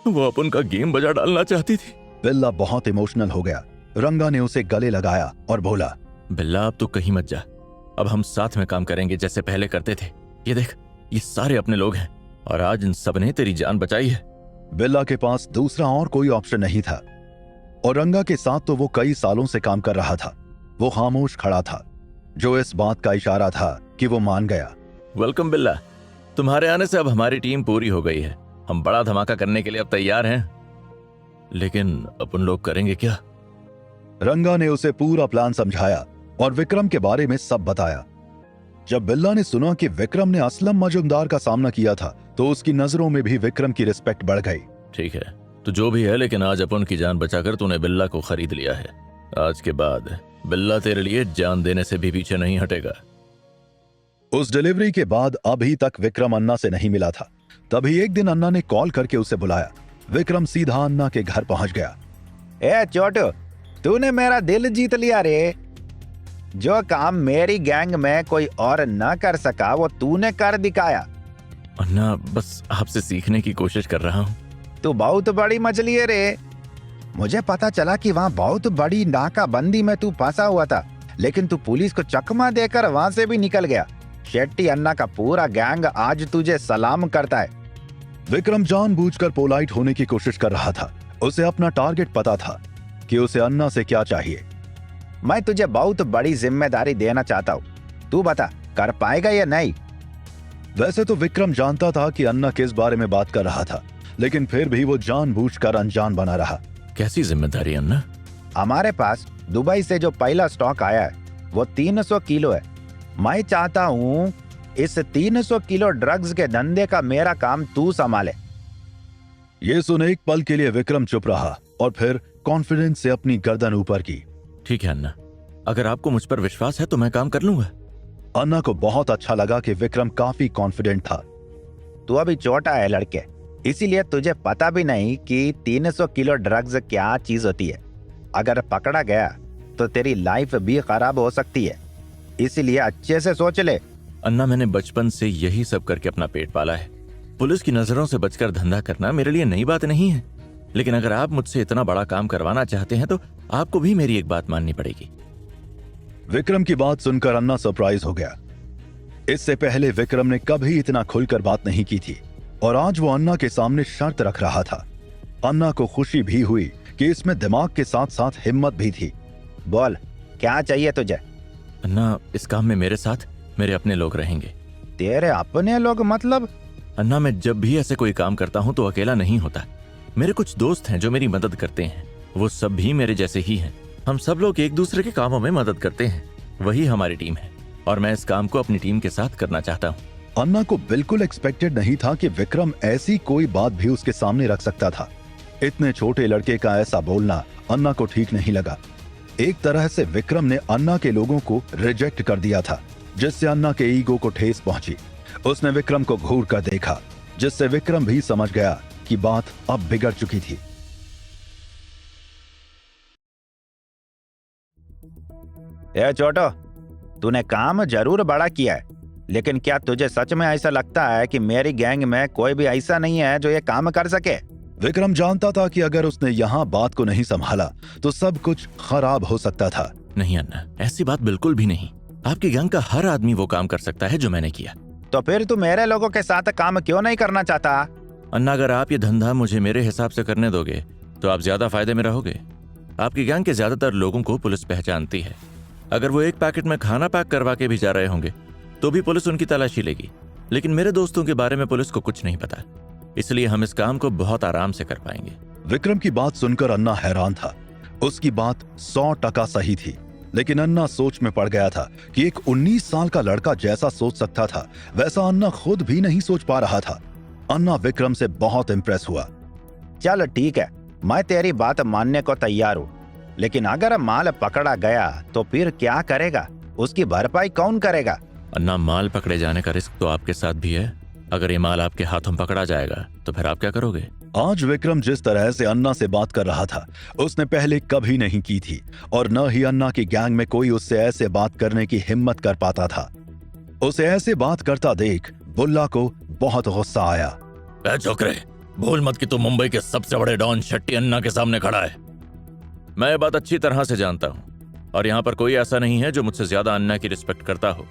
वो अपन का गेम बजा डालना चाहती थी। बिल्ला बहुत इमोशनल हो गया। रंगा ने उसे गले लगाया और बोला, बिल्ला अब तू कहीं मत जा, अब हम साथ में काम करेंगे जैसे पहले करते थे। ये देख, ये सारे अपने लोग हैं और आज इन सब ने तेरी जान बचाई है। बिल्ला के पास दूसरा और कोई ऑप्शन नहीं था और रंगा के साथ तो वो कई सालों से काम कर रहा था। वो खामोश खड़ा था, जो इस बात का इशारा था कि वो मान गया। वेलकम बिल्ला, तुम्हारे आने से अब हमारी टीम पूरी हो गई है। हम बड़ा धमाका करने के लिए अब तैयार हैं, लेकिन अपन लोग करेंगे क्या? रंगा ने उसे पूरा प्लान समझाया और विक्रम के बारे में सब बताया। जब बिल्ला ने सुना कि विक्रम ने असलम मजुमदार का सामना किया था तो उसकी नजरों में भी विक्रम की रिस्पेक्ट बढ़ गई। ठीक है, तो जो भी है, लेकिन आज अपन की जान बचाकर तूने बिल्ला को खरीद लिया है। आज के बाद बिल्ला तेरे लिए जान देने से भी पीछे नहीं हटेगा। उस डिलीवरी के बाद अभी तक विक्रम अन्ना से नहीं मिला था। तभी एक दिन अन्ना ने कॉल करके उसे बुलाया। विक्रम सीधा अन्ना के घर पहुंच गया। ए छोटू, तूने मेरा दिल जीत लिया रे। जो काम मेरी गैंग में कोई और न कर सका वो तूने कर दिखाया। अन्ना, बस आपसे सीखने की कोशिश कर रहा हूँ। तू बहुत बड़ी मछली है रे। मुझे पता चला कि वहाँ बहुत बड़ी नाकाबंदी में तू फंसा हुआ था, लेकिन तू पुलिस को चकमा देकर वहाँ से भी निकल गया। शेट्टी अन्ना का पूरा गैंग आज तुझे सलाम करता है। विक्रम जानबूझकर पोलाइट होने की कोशिश कर रहा था। उसे अपना टारगेट पता था कि उसे अन्ना से क्या चाहिए। मैं तुझे बहुत बड़ी जिम्मेदारी देना चाहता हूँ, तू बता कर पाएगा या नहीं? वैसे तो विक्रम जानता था कि अन्ना किस बारे में बात कर रहा था, लेकिन फिर भी वो जानबूझकर अनजान बना रहा। कैसी जिम्मेदारी अन्ना? हमारे पास दुबई से जो पहला स्टॉक आया है वो 300 किलो है। मैं चाहता हूँ इस 300 किलो ड्रग्स के धंधे का मेरा काम तू संभाले। ये सुन एक पल के लिए विक्रम चुप रहा और फिर कॉन्फिडेंस से अपनी गर्दन ऊपर की। ठीक है अन्ना, अगर आपको मुझ पर विश्वास है तो मैं काम कर लूंगा। अन्ना को बहुत अच्छा लगा कि विक्रम काफी कॉन्फिडेंट था। तू अभी छोटा है लड़के, इसीलिए तुझे पता भी नहीं कि 300 किलो ड्रग्स क्या चीज होती है। अगर पकड़ा गया तो तेरी लाइफ भी खराब हो सकती है, इसीलिए अच्छे से सोच ले। अन्ना, मैंने बचपन से यही सब करके अपना पेट पाला है। पुलिस की नजरों से बचकर धंधा करना मेरे लिए नई बात नहीं है, लेकिन अगर आप मुझसे इतना बड़ा काम करवाना चाहते हैं तो आपको भी मेरी एक बात माननी पड़ेगी। विक्रम की बात सुनकर अन्ना सरप्राइज हो गया। इससे पहले विक्रम ने कभी इतना खुलकर बात नहीं की थी और आज वो अन्ना के सामने शर्त रख रहा था। अन्ना को खुशी भी हुई कि इसमें दिमाग के साथ साथ हिम्मत भी थी। बोल, क्या चाहिए तुझे? अन्ना, इस काम में मेरे साथ मेरे अपने लोग रहेंगे। तेरे अपने लोग मतलब? अन्ना, मैं जब भी ऐसे कोई काम करता हूँ तो अकेला नहीं होता। मेरे कुछ दोस्त हैं जो मेरी मदद करते हैं, वो सब भी मेरे जैसे ही हैं। हम सब लोग एक दूसरे के कामों में मदद करते हैं, वही हमारी टीम है और मैं इस काम को अपनी टीम के साथ करना चाहता हूँ। अन्ना को बिल्कुल एक्सपेक्टेड नहीं था कि विक्रम ऐसी कोई बात भी उसके सामने रख सकता था। इतने छोटे लड़के का ऐसा बोलना अन्ना को ठीक नहीं लगा। एक तरह से विक्रम ने अन्ना के लोगों को रिजेक्ट कर दिया था, जिससे अन्ना के ईगो को ठेस पहुंची। उसने विक्रम को घूर कर देखा, जिससे विक्रम भी समझ गया कि बात अब बिगड़ चुकी थी। ए छोटो, तूने काम जरूर बड़ा किया है, लेकिन क्या तुझे सच में ऐसा लगता है कि मेरी गैंग में कोई भी ऐसा नहीं है जो ये काम कर सके? विक्रम जानता था कि अगर उसने यहाँ बात को नहीं संभाला तो सब कुछ खराब हो सकता था। नहीं अन्ना, ऐसी बात बिल्कुल भी नहीं। आपकी गैंग का हर आदमी वो काम कर सकता है जो मैंने किया। तो फिर तू मेरे लोगों के साथ काम क्यों नहीं करना चाहता? अन्ना, अगर आप ये धंधा मुझे मेरे हिसाब से करने दोगे तो आप ज्यादा फायदे में रहोगे। आपकी गैंग के ज्यादातर लोगों को पुलिस पहचानती है। अगर वो एक पैकेट में खाना पैक करवा के भी जा रहे होंगे तो भी पुलिस उनकी तलाशी लेगी, लेकिन मेरे दोस्तों के बारे में पुलिस को कुछ नहीं पता, इसलिए हम इस काम को बहुत आराम से कर पाएंगे। विक्रम की बात सुनकर अन्ना हैरान था। उसकी बात 100% सही थी। लेकिन अन्ना सोच में पड़ गया था कि एक 19 साल का लड़का जैसा सोच सकता था वैसा अन्ना खुद भी नहीं सोच पा रहा था। अन्ना विक्रम से बहुत इंप्रेस हुआ। चल ठीक है, मैं तेरी बात मानने को तैयार हूँ, लेकिन अगर माल पकड़ा गया तो फिर क्या करेगा? उसकी भरपाई कौन करेगा? अन्ना, माल पकड़े जाने का रिस्क तो आपके साथ भी है। अगर ये माल आपके हाथों पकड़ा जाएगा तो फिर आप क्या करोगे? आज विक्रम जिस तरह से अन्ना से बात कर रहा था उसने पहले कभी नहीं की थी, और न ही अन्ना की गैंग में कोई उससे ऐसे बात करने की हिम्मत कर पाता था। उसे ऐसे बात करता देख बुल्ला को बहुत गुस्सा आया। ए छोकरे, भूल मत कि तू मुंबई के सबसे बड़े डॉन शेट्टी अन्ना के सामने खड़ा है। मैं ये बात अच्छी तरह से जानता हूँ और यहाँ पर कोई ऐसा नहीं है जो मुझसे ज्यादा अन्ना की रिस्पेक्ट करता हो।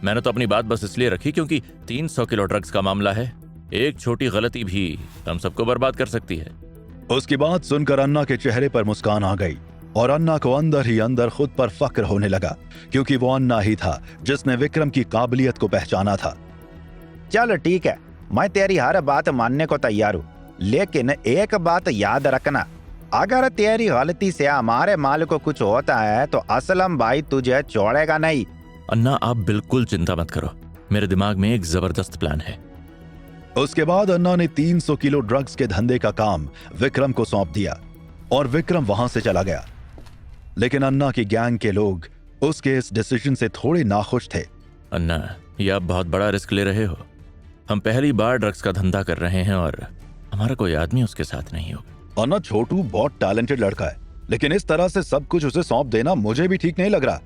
मैंने तो अपनी बात बस इसलिए रखी क्योंकि 300 किलो ड्रग्स का मामला है। एक छोटी गलती भी हम सबको बर्बाद कर सकती है। उसकी बात सुनकर अन्ना के चेहरे पर मुस्कान आ गई और अन्ना को अंदर ही अंदर खुद पर फक्र होने लगा, क्योंकि वो अन्ना ही था जिसने विक्रम की काबिलियत को पहचाना था। चल ठीक है, मैं तेरी हर बात मानने को तैयार हूँ, लेकिन एक बात याद रखना, अगर तेरी गलती से हमारे माल को कुछ होता है तो असलम भाई तुझे छोड़ेगा नहीं। अन्ना, आप बिल्कुल चिंता मत करो, मेरे दिमाग में एक जबरदस्त प्लान है। उसके बाद अन्ना ने 300 किलो ड्रग्स के धंधे का काम विक्रम को सौंप दिया और विक्रम वहां से चला गया। लेकिन अन्ना की गैंग के लोग उसके इस डिसीजन से थोड़े नाखुश थे। अन्ना, ये आप बहुत बड़ा रिस्क ले रहे हो। हम पहली बार ड्रग्स का धंधा कर रहे हैं और हमारा कोई आदमी उसके साथ नहीं होगा। अन्ना, छोटू बहुत टैलेंटेड लड़का है, लेकिन इस तरह से सब कुछ उसे सौंप देना मुझे भी ठीक नहीं लग रहा।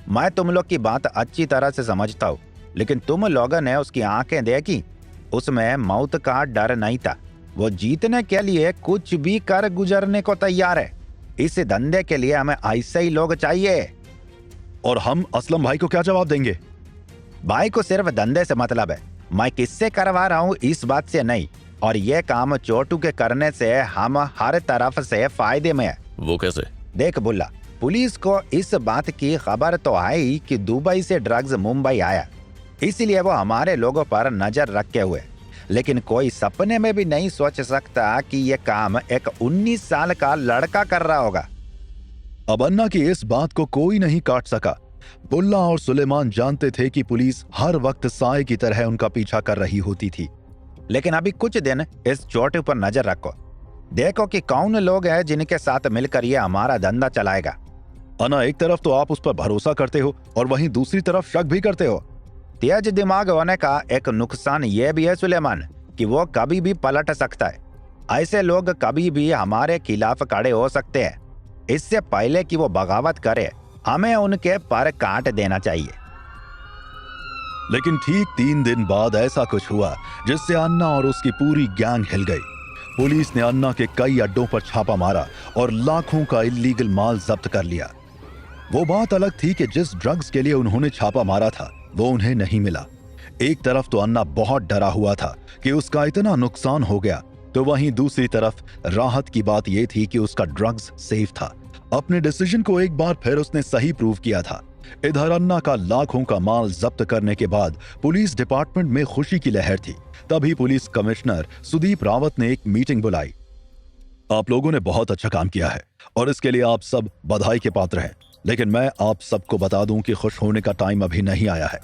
मैं तुम लोग की बात अच्छी तरह से समझता हूँ, लेकिन तुम लोगों ने उसकी आंखें देखी, उसमें मौत का डर नहीं था। वो जीतने के लिए कुछ भी कर गुजरने को तैयार है। इस धंधे के लिए हमें ऐसे ही लोग चाहिए। और हम असलम भाई को क्या जवाब देंगे? भाई को सिर्फ धंधे से मतलब है, मैं किससे करवा रहा हूँ इस बात से नहीं, और ये काम छोटू के करने से हम हर तरफ से फायदे में है। वो कैसे? देख बुल्ला, पुलिस को इस बात की खबर तो है ही कि दुबई से ड्रग्स मुंबई आया, इसलिए वो हमारे लोगों पर नजर रखे हुए, लेकिन कोई सपने में भी नहीं सोच सकता कि ये काम एक 19 साल का लड़का कर रहा होगा। अब अन्ना की इस बात को कोई नहीं काट सका। बुल्ला और सुलेमान जानते थे कि पुलिस हर वक्त साए की तरह उनका पीछा कर रही होती थी। लेकिन अभी कुछ दिन इस छोटे पर नजर रखो, देखो कि कौन लोग हैं जिनके साथ मिलकर ये हमारा धंधा चलाएगा। अन्ना, एक तरफ तो आप उस पर भरोसा करते हो और वहीं दूसरी तरफ शक भी करते हो। तेज दिमाग होने का एक नुकसान ये भी है सुलेमान कि वो कभी भी पलट सकता है। ऐसे लोग कभी भी हमारे खिलाफ खड़े हो सकते हैं। इससे पहले कि वो बगावत करे, हमें उनके पर काट देना चाहिए। लेकिन ठीक 3 दिन बाद ऐसा कुछ हुआ जिससे अन्ना और उसकी पूरी गैंग हिल गई। पुलिस ने अन्ना के कई अड्डों पर छापा मारा और लाखों का इल्लीगल माल जब्त कर लिया। वो बात अलग थी कि जिस ड्रग्स के लिए उन्होंने छापा मारा था वो उन्हें नहीं मिला। एक तरफ तो अन्ना बहुत डरा हुआ था कि उसका इतना नुकसान हो गया, तो वहीं दूसरी तरफ राहत की बात यह थी कि उसका ड्रग्स सेफ था। अपने डिसीजन को एक बार फिर उसने सही प्रूव किया था। इधर अन्ना का लाखों का माल जब्त करने के बाद पुलिस डिपार्टमेंट में खुशी की लहर थी। तभी पुलिस कमिश्नर सुदीप रावत ने एक मीटिंग बुलाई। आप लोगों ने बहुत अच्छा काम किया है और इसके लिए आप सब बधाई के पात्र हैं, लेकिन मैं आप सबको बता दूं कि खुश होने का टाइम अभी नहीं आया है।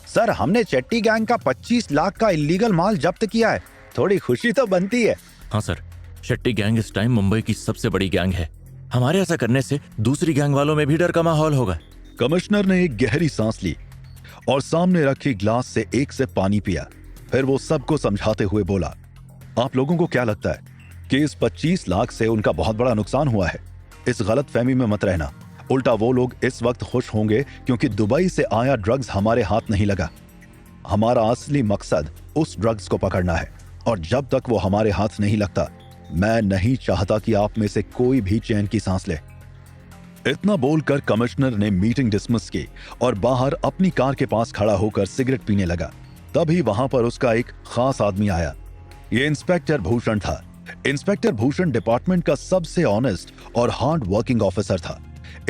सर, हमने शेट्टी गैंग का 25 लाख का इल्लीगल माल जब्त किया है, थोड़ी खुशी तो बनती है। हाँ सर, शेट्टी गैंग इस टाइम मुंबई की सबसे बड़ी गैंग है। हमारे ऐसा करने से दूसरी गैंग वालों में भी डर का माहौल होगा। कमिश्नर ने एक गहरी सांस ली और सामने रखी ग्लास से एक सिप पानी पिया। फिर वो सबको समझाते हुए बोला, आप लोगों को क्या लगता है कि इस 25 लाख से उनका बहुत बड़ा नुकसान हुआ है? इस गलत फहमी में मत रहना। उल्टा वो लोग इस वक्त खुश होंगे क्योंकि दुबई से आया ड्रग्स हमारे हाथ नहीं लगा। हमारा असली मकसद उस ड्रग्स को पकड़ना है, और जब तक वो हमारे हाथ नहीं लगता, मैं नहीं चाहता कि आप में से कोई भी चैन की सांस ले। इतना बोलकर कमिश्नर ने मीटिंग डिसमिस की और बाहर अपनी कार के पास खड़ा होकर सिगरेट पीने लगा। तभी वहां पर उसका एक खास आदमी आया। ये इंस्पेक्टर भूषण था। इंस्पेक्टर भूषण डिपार्टमेंट का सबसे ऑनेस्ट और हार्ड वर्किंग ऑफिसर था,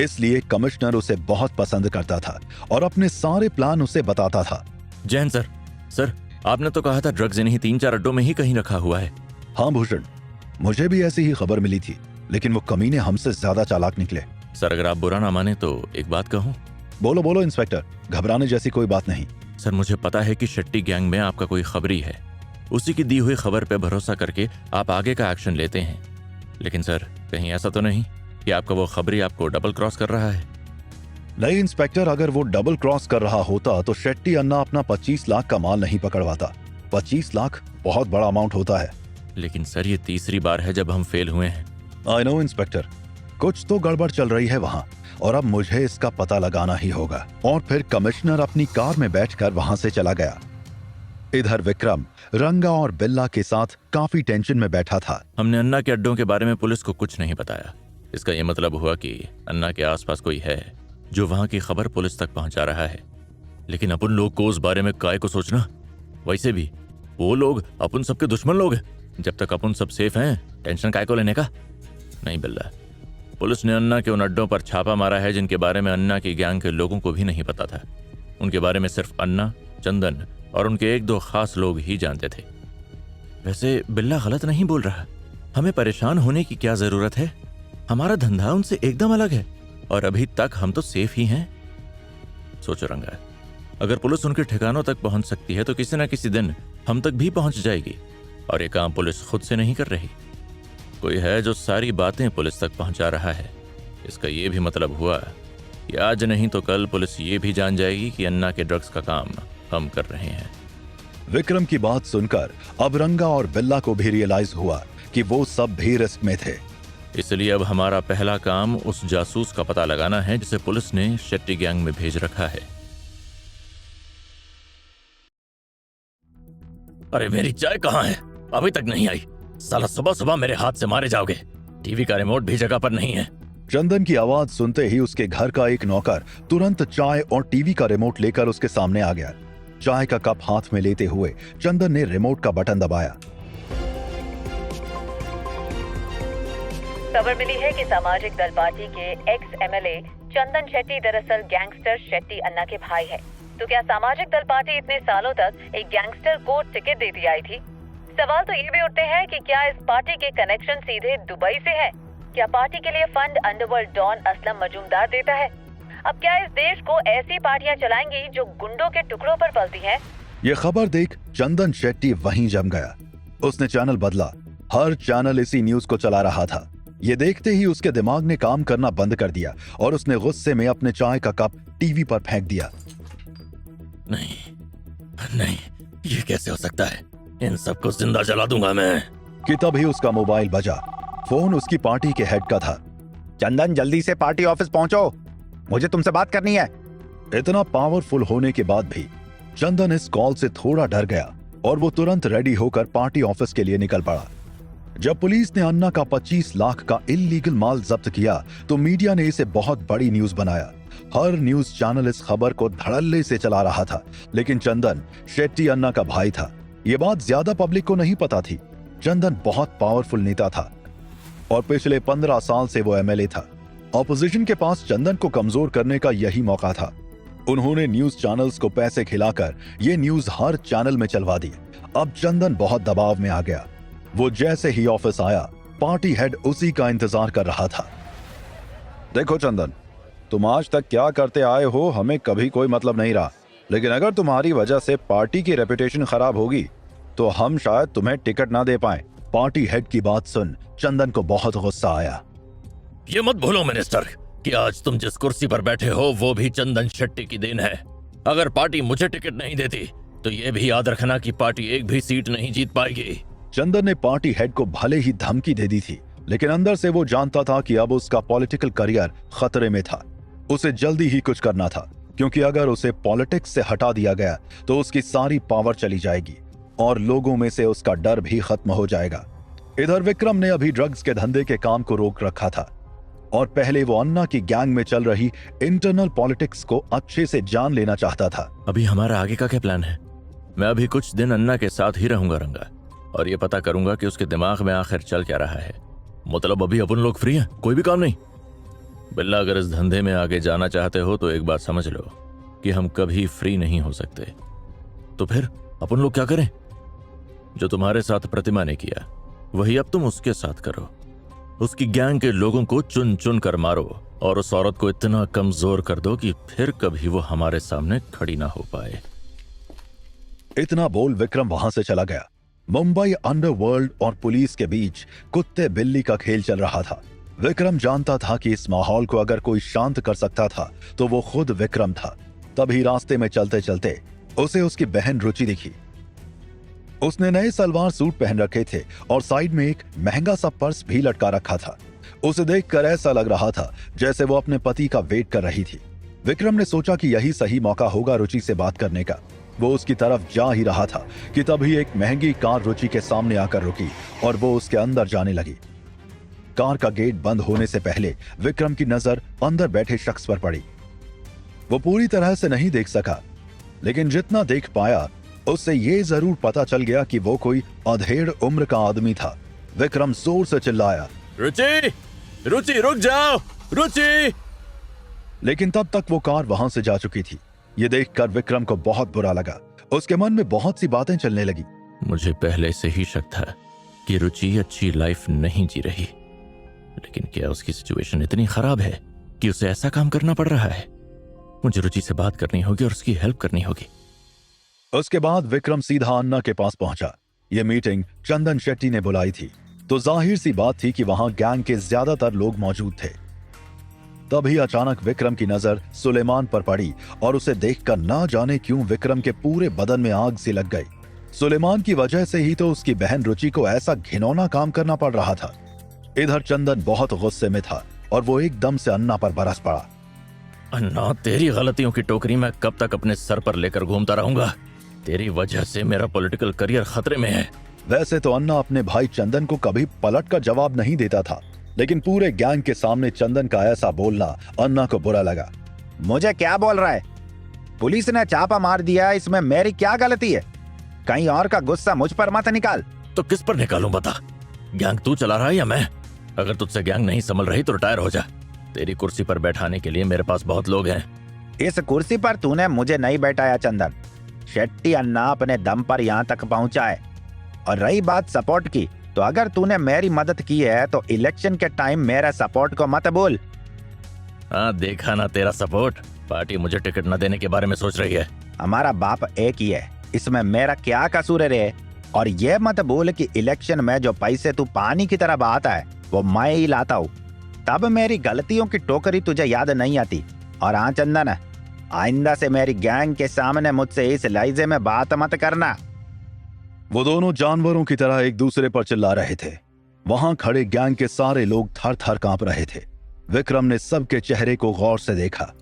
इसलिए कमिश्नर उसे बहुत पसंद करता था और अपने सारे प्लान उसे बताता था। जैन सर, सर आपने तो कहा था ड्रग्स इन्हीं 3-4 अड्डों में ही कहीं रखा हुआ है। हाँ भूषण, मुझे भी ऐसी ही खबर मिली थी, लेकिन वो कमीने हमसे ज्यादा चालाक निकले। सर अगर आप बुरा ना माने तो एक बात कहूं। बोलो बोलो इंस्पेक्टर, घबराने जैसी कोई बात नहीं। सर मुझे पता है कि शेट्टी गैंग में आपका कोई खबरी है, उसी की दी हुई खबर पे भरोसा करके आप आगे का एक्शन लेते हैं। लेकिन सर कहीं ऐसा तो नहीं कि आपका वो खबरी आपको डबल क्रॉस कर रहा है? नहीं इंस्पेक्टर, अगर वो डबल क्रॉस कर रहा होता तो शेट्टी अन्ना अपना 25 लाख का माल नहीं पकड़वाता। 25 लाख बहुत बड़ा अमाउंट होता है। लेकिन सर ये तीसरी बार है जब हम फेल हुए हैं। आई नो इंस्पेक्टर, कुछ तो गड़बड़ चल रही है वहाँ, और अब मुझे इसका पता लगाना ही होगा। और फिर कमिश्नर अपनी कार में बैठकर वहां से चला गया। इधर विक्रम रंगा और बिल्ला के साथ काफी टेंशन में बैठा था। हमने अन्ना के अड्डों के बारे में पुलिस को कुछ नहीं बताया। इसका ये मतलब हुआ कि अन्ना के आसपास कोई है जो वहां की खबर पुलिस तक पहुंचा रहा है। लेकिन अपन लोग को उस बारे में काय को सोचना? वैसे भी वो लोग अपन सबके दुश्मन लोग हैं। जब तक अपन सब सेफ हैं, टेंशन काय को लेने का? नहीं बिल्ला, पुलिस ने अन्ना के उन अड्डों पर छापा मारा है जिनके बारे में अन्ना की गैंग के लोगों को भी नहीं पता था। उनके बारे में सिर्फ अन्ना, चंदन और उनके एक दो खास लोग ही जानते थे। वैसे बिल्ला गलत नहीं बोल रहा। हमें परेशान होने की क्या जरूरत है? हमारा धंधा उनसे एकदम अलग है और अभी तक हम तो सेफ ही हैं। सोचो रंगा, अगर पुलिस उनके ठिकानों तक पहुंच सकती है तो किसी न किसी दिन हम तक भी पहुंच जाएगी। और ये काम पुलिस खुद से नहीं कर रही, कोई है जो सारी बातें पुलिस तक पहुंचा रहा है। इसका ये भी मतलब हुआ कि आज नहीं तो कल पुलिस ये भी जान जाएगी कि अन्ना के ड्रग्स का काम हम कर रहे हैं। विक्रम की बात सुनकर अब रंगा और बिल्ला को भी रियलाइज हुआ कि वो सब भी रिस्क में थे। इसलिए अब हमारा पहला काम उस जासूस का पता लगाना है जिसे पुलिस ने शेट्टी गैंग में भेज रखा है। अरे मेरी चाय कहाँ है? अभी तक नहीं आई। साला सुबह सुबह मेरे हाथ से मारे जाओगे। टीवी का रिमोट भी जगह पर नहीं है। चंदन की आवाज सुनते ही उसके घर का एक नौकर तुरंत चाय और टीवी का रिमोट लेकर उसके सामने आ गया। चाय का कप हाथ में लेते हुए चंदन ने रिमोट का बटन दबाया। खबर मिली है कि सामाजिक दल पार्टी के एक्स एमएलए चंदन शेट्टी दरअसल गैंगस्टर शेट्टी अन्ना के भाई है। तो क्या सामाजिक दल पार्टी इतने सालों तक एक गैंगस्टर को टिकट देती आई थी? सवाल तो ये भी उठते हैं कि क्या इस पार्टी के कनेक्शन सीधे दुबई से है? क्या पार्टी के लिए fund underworld don Aslam Majumdar देता है? अब क्या इस देश को ऐसी पार्टियां चलाएंगी जो गुंडों के टुकड़ों पर पलती हैं? ये खबर देख चंदन शेट्टी वहीं जम गया। उसने चैनल बदला। हर चैनल इसी न्यूज को चला रहा था। ये देखते ही उसके दिमाग ने काम करना बंद कर दिया और उसने गुस्से में अपने चाय का कप टीवी पर फेंक दिया। नहीं, ये कैसे हो सकता है? इन सबको जिंदा जला दूंगा मैं। कि तभी उसका मोबाइल बजा। फोन उसकी पार्टी के हेड का था। चंदन जल्दी से पार्टी ऑफिस पहुंचो, मुझे तुमसे बात करनी है। इतना पावरफुल होने के बाद भी चंदन इस कॉल से थोड़ा डर गया और वो तुरंत रेडी होकर पार्टी ऑफिस के लिए निकल पड़ा। जब पुलिस ने अन्ना का 25 लाख का इल्लीगल माल जब्त किया तो मीडिया ने इसे बहुत बड़ी न्यूज बनाया। हर न्यूज चैनल इस खबर को धड़ल्ले से चला रहा था। लेकिन चंदन शेट्टी अन्ना का भाई था। ये बात ज्यादा पब्लिक को नहीं पता थी। चंदन बहुत पावरफुल नेता था और पिछले 15 साल से वो एमएलए था। ऑपोजिशन के पास चंदन को कमजोर करने का यही मौका था। उन्होंने न्यूज चैनल्स को पैसे खिलाकर ये न्यूज हर चैनल में चलवा दी। अब चंदन बहुत दबाव में आ गया। वो जैसे ही ऑफिस आया, पार्टी हेड उसी का इंतजार कर रहा था। देखो चंदन, तुम आज तक क्या करते आए हो हमें कभी कोई मतलब नहीं रहा, लेकिन अगर तुम्हारी वजह से पार्टी की रेपुटेशन खराब होगी तो हम शायद तुम्हें टिकट ना दे पाएं। पार्टी हेड की बात सुन चंदन को बहुत गुस्सा आया। ये मत भूलो मिनिस्टर कि आज तुम जिस कुर्सी पर बैठे हो वो भी चंदन शेट्टी की देन है। अगर पार्टी मुझे टिकट नहीं देती तो ये भी याद रखना कि पार्टी एक भी सीट नहीं जीत पाएगी। चंदन ने पार्टी हेड को भले ही धमकी दे दी थी, लेकिन अंदर से वो जानता था कि अब उसका पॉलिटिकल करियर खतरे में था। उसे जल्दी ही कुछ करना था, क्योंकि अगर उसे पॉलिटिक्स से हटा दिया गया तो उसकी सारी पावर चली जाएगी और लोगों में से उसका डर भी खत्म हो जाएगा। इधर विक्रम ने अभी ड्रग्स के धंधे के काम को रोक रखा था और पहले वो अन्ना की गैंग में चल रही इंटरनल पॉलिटिक्स को अच्छे से जान लेना चाहता था। अभी हमारा आगे का क्या प्लान है? मैं अभी कुछ दिन अन्ना के साथ ही रहूंगा रंगा, और ये पता करूंगा कि उसके दिमाग में आखिर चल क्या रहा है। मतलब अभी अपन लोग फ्री हैं, कोई भी काम नहीं। बिल्ला, अगर इस धंधे में आगे जाना चाहते हो तो एक बात समझ लो कि हम कभी फ्री नहीं हो सकते। तो फिर अपन लोग क्या करें? जो तुम्हारे साथ प्रतिमा ने किया वही अब तुम उसके साथ करो। उसकी गैंग के लोगों को चुन चुन कर मारो और उस औरत को इतना कमजोर कर दो कि फिर कभी वो हमारे सामने खड़ी ना हो पाए। इतना बोल विक्रम वहां से चला गया। मुंबई अंडरवर्ल्ड और पुलिस के बीच कुत्ते बिल्ली का खेल चल रहा था। विक्रम जानता था कि इस माहौल को अगर कोई शांत कर सकता था तो वो खुद विक्रम था। तभी रास्ते में चलते चलते उसे उसकी बहन रुचि दिखी। उसने नए सलवार सूट पहन रखे थे और साइड में एक महंगा सा पर्स भी लटका रखा था। उसे देखकर ऐसा लग रहा था जैसे वो अपने पति का वेट कर रही थी। विक्रम ने सोचा कि यही सही मौका होगा रुचि से बात करने का। वो उसकी तरफ जा ही रहा था कि तभी एक महंगी कार रुचि के सामने आकर रुकी और वो उसके अंदर जाने लगी। कार का गेट बंद होने से पहले विक्रम की नजर अंदर बैठे शख्स पर पड़ी। वो पूरी तरह से नहीं देख सका, लेकिन जितना देख पाया उससे ये जरूर पता चल गया कि वो कोई अधेड़ उम्र का आदमी था। विक्रम जोर से चिल्लाया, रुचि, रुचि रुक जाओ, रुचि। लेकिन तब तक वो कार वहां से जा चुकी थी। ये देखकर विक्रम को बहुत बुरा लगा। उसके मन में बहुत सी बातें चलने लगी। मुझे पहले से ही शक था कि रुचि अच्छी लाइफ नहीं जी रही, लेकिन क्या उसकी सिचुएशन इतनी खराब है कि उसे ऐसा काम करना पड़ रहा है? मुझे रुचि से बात करनी होगी और उसकी हेल्प करनी होगी। उसके बाद विक्रम सीधा अन्ना के पास पहुंचा। यह मीटिंग चंदन शेट्टी ने बुलाई थी, तो जाहिर सी बात थी कि वहां गैंग के ज्यादातर लोग मौजूद थे। तभी अचानक विक्रम की नजर सुलेमान पर पड़ी और उसे देखकर ना जाने क्यों विक्रम के पूरे बदन में आग सी लग गई। सुलेमान की वजह से ही तो उसकी बहन रुचि को ऐसा घिनौना काम करना पड़ रहा था। इधर चंदन बहुत गुस्से में था और वो एकदम से अन्ना पर बरस पड़ा। अन्ना, तेरी गलतियों की टोकरी मैं कब तक अपने सर पर लेकर घूमता रहूंगा? तेरी वजह से मेरा पॉलिटिकल करियर खतरे में है। वैसे तो अन्ना अपने भाई चंदन को कभी पलट कर जवाब नहीं देता था, लेकिन पूरे गैंग के सामने चंदन का ऐसा बोलना अन्ना को बुरा लगा। मुझे क्या बोल रहा है? पुलिस ने छापा मार दिया, इसमें मेरी क्या गलती है? कहीं और का गुस्सा मुझ पर मत निकाल। तो किस पर निकालूं बता? गैंग तू चला रहा है या मैं? अगर तुझसे गैंग नहीं संभल रही तो रिटायर हो जा। तेरी कुर्सी पर बैठाने के लिए मेरे पास बहुत लोग हैं। इस कुर्सी पर तूने मुझे नहीं बैठाया चंदन। शेट्टी अन्ना अपने दम पर यहाँ तक पहुंचा है। और रही बात सपोर्ट की, तो अगर तूने मेरी मदद की है तो इलेक्शन के टाइम मेरा सपोर्ट को मत बोल। हाँ, देखा ना तेरा सपोर्ट। पार्टी मुझे टिकट न देने के बारे में सोच रही है। हमारा बाप एक ही है, इसमें मेरा क्या कसूर है रे? और ये मत बोल कि इलेक्शन में जो पैसे तू पानी की तरह बहाता है वो मैं ही लाता हूँ। तब मेरी गलतियों की टोकरी तुझे याद नहीं आती। और हाँ चंदन, आइंदा से मेरी गैंग के सामने मुझसे इस लहजे में बात मत करना। वो दोनों जानवरों की तरह एक दूसरे पर चिल्ला रहे थे। वहां खड़े गैंग के सारे लोग थर थर कांप रहे थे। विक्रम ने सबके चेहरे को गौर से देखा।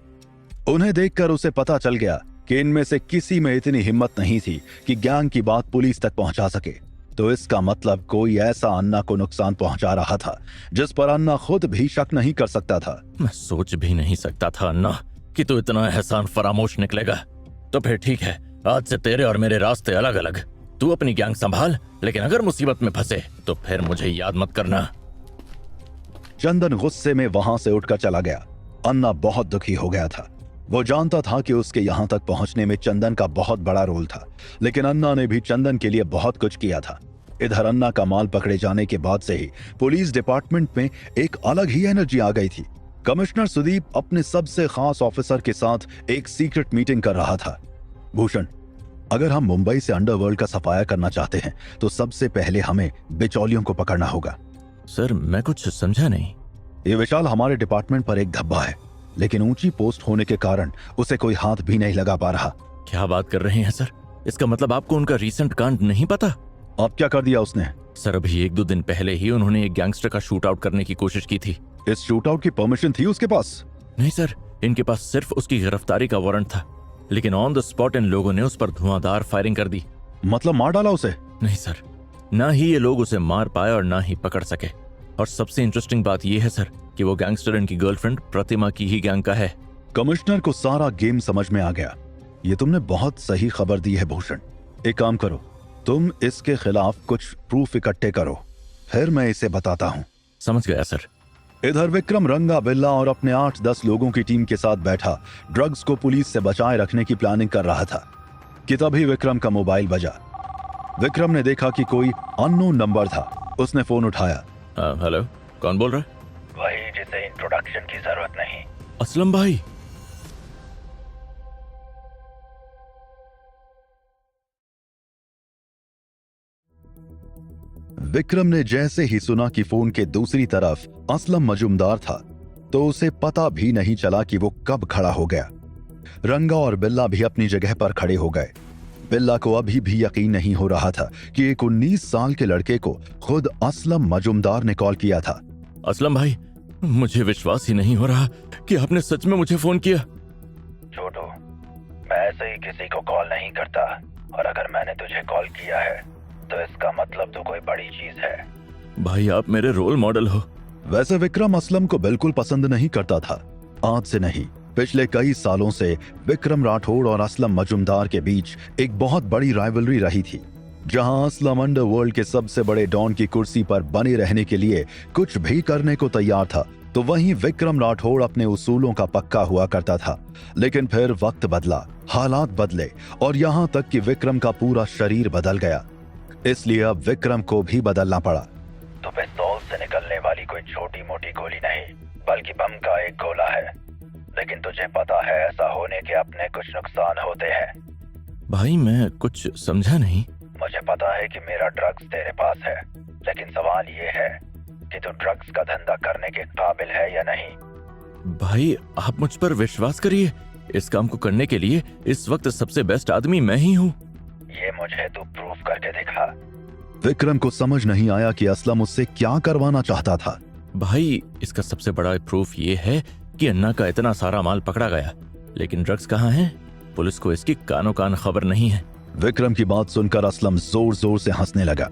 उन्हें देखकर उसे पता चल गया कि इनमें से किसी में इतनी हिम्मत नहीं थी कि गैंग की बात पुलिस तक पहुंचा सके। तो इसका मतलब कोई ऐसा अन्ना को नुकसान पहुंचा रहा था जिस पर अन्ना खुद भी शक नहीं कर सकता था। मैं सोच भी नहीं सकता था अन्ना कि तू इतना एहसान फरामोश निकलेगा। तो फिर ठीक है, आज से तेरे और मेरे रास्ते अलग अलग। तू अपनी गैंग संभाल, लेकिन अगर मुसीबत में फंसे तो फिर मुझे याद मत करना। चंदन गुस्से में वहां से उठकर चला गया। अन्ना बहुत दुखी हो गया था। वो जानता था कि उसके यहां तक पहुंचने में चंदन का बहुत बड़ा रोल था, लेकिन अन्ना ने भी चंदन के लिए बहुत कुछ किया था। इधर अन्ना का माल पकड़े जाने के बाद से ही पुलिस डिपार्टमेंट में एक अलग ही एनर्जी आ गई थी। कमिश्नर सुदीप अपने सबसे खास ऑफिसर के साथ एक सीक्रेट मीटिंग कर रहा था। भूषण, अगर हम मुंबई से अंडरवर्ल्ड का सफाया करना चाहते हैं तो सबसे पहले हमें बिचौलियों को पकड़ना होगा। सर, मैं कुछ समझा नहीं। ये विशाल हमारे डिपार्टमेंट पर एक धब्बा है, लेकिन ऊंची पोस्ट होने के कारण उसे कोई हाथ भी नहीं लगा पा रहा। क्या बात कर रहे हैं सर? इसका मतलब आपको उनका रीसेंट कांड नहीं पता? अब क्या कर दिया उसने? सर, अभी 1-2 दिन पहले ही उन्होंने एक गैंगस्टर का शूट आउट करने की कोशिश की थी। इस शूट आउट की परमिशन थी उसके पास? नहीं सर, इनके पास सिर्फ उसकी गिरफ्तारी का वारंट था, लेकिन ऑन द स्पॉट इन लोगों ने उस पर धुआंधार फायरिंग कर दी। मतलब मार डाला उसे? नहीं सर, ना ही ये लोग उसे मार पाए और ना ही पकड़ सके। और सबसे इंटरेस्टिंग बात यह है सर कि वो गैंगस्टर इनकी गर्लफ्रेंड प्रतिमा की ही गैंग का है। कमिश्नर को सारा गेम समझ में आ गया। ये तुमने बहुत सही खबर दी है भूषण। एक काम करो, तुम इसके खिलाफ कुछ प्रूफ इकट्ठे करो, फिर मैं इसे बताता हूँ। समझ गया सर। इधर विक्रम रंगा बिल्ला और अपने 8-10 लोगों की टीम के साथ बैठा ड्रग्स को पुलिस से बचाए रखने की प्लानिंग कर रहा था कि तभी विक्रम का मोबाइल बजा। विक्रम ने देखा कि कोई अननोन नंबर था। उसने फोन उठाया। हेलो, कौन बोल रहा है? वही जिसे इंट्रोडक्शन की जरूरत नहीं असलम भाई। विक्रम ने जैसे ही सुना कि फोन के दूसरी तरफ असलम मजूमदार था तो उसे पता भी नहीं चला कि वो कब खड़ा हो गया। रंगा और बिल्ला भी अपनी जगह पर खड़े हो गए। बिल्ला को अभी भी यकीन नहीं हो रहा था कि एक 19 साल के लड़के को खुद असलम मजूमदार ने कॉल किया था। असलम भाई, मुझे विश्वास ही नहीं हो रहा कि आपने सच में मुझे फोन किया। छोटू, मैं ऐसे ही किसी को कॉल नहीं करता, और अगर मैंने तुझे कॉल किया है तो इसका मतलब तो कोई बड़ी चीज है। भाई आप मेरे रोल मॉडल हो। वैसे विक्रम असलम को बिल्कुल पसंद नहीं करता था। आज से नहीं, पिछले कई सालों से विक्रम राठौड़ और असलम मजूमदार के बीच एक बहुत बड़ी राइवलरी रही थी। जहां असलम अंडरवर्ल्ड के सबसे बड़े डॉन की कुर्सी पर बने रहने के लिए कुछ भी करने को तैयार था, तो वहीं विक्रम राठौड़ अपने उसूलों का पक्का हुआ करता था। लेकिन फिर वक्त बदला, हालात बदले और यहाँ तक कि विक्रम का पूरा शरीर बदल गया। इसलिए अब विक्रम को भी बदलना पड़ा। तो पिस्तौल से निकलने वाली कोई छोटी मोटी गोली नहीं, बल्कि बम का एक गोला है। लेकिन तुझे पता है ऐसा होने के अपने कुछ नुकसान होते हैं। भाई मैं कुछ समझा नहीं। मुझे पता है कि मेरा ड्रग्स तेरे पास है, लेकिन सवाल ये है कि तू ड्रग्स का धंधा करने के काबिल है या नहीं। भाई आप मुझ पर विश्वास करिए, इस काम को करने के लिए इस वक्त सबसे बेस्ट आदमी मैं ही हूँ। ये मुझे तू प्रूफ करके दिखा। विक्रम को समझ नहीं आया कि असलम उससे क्या करवाना चाहता था। भाई इसका सबसे बड़ा प्रूफ ये है कि अन्ना का इतना सारा माल पकड़ा गया, लेकिन ड्रग्स कहाँ है? पुलिस को इसकी कानो कान खबर नहीं है। विक्रम की बात सुनकर असलम जोर जोर से हंसने लगा।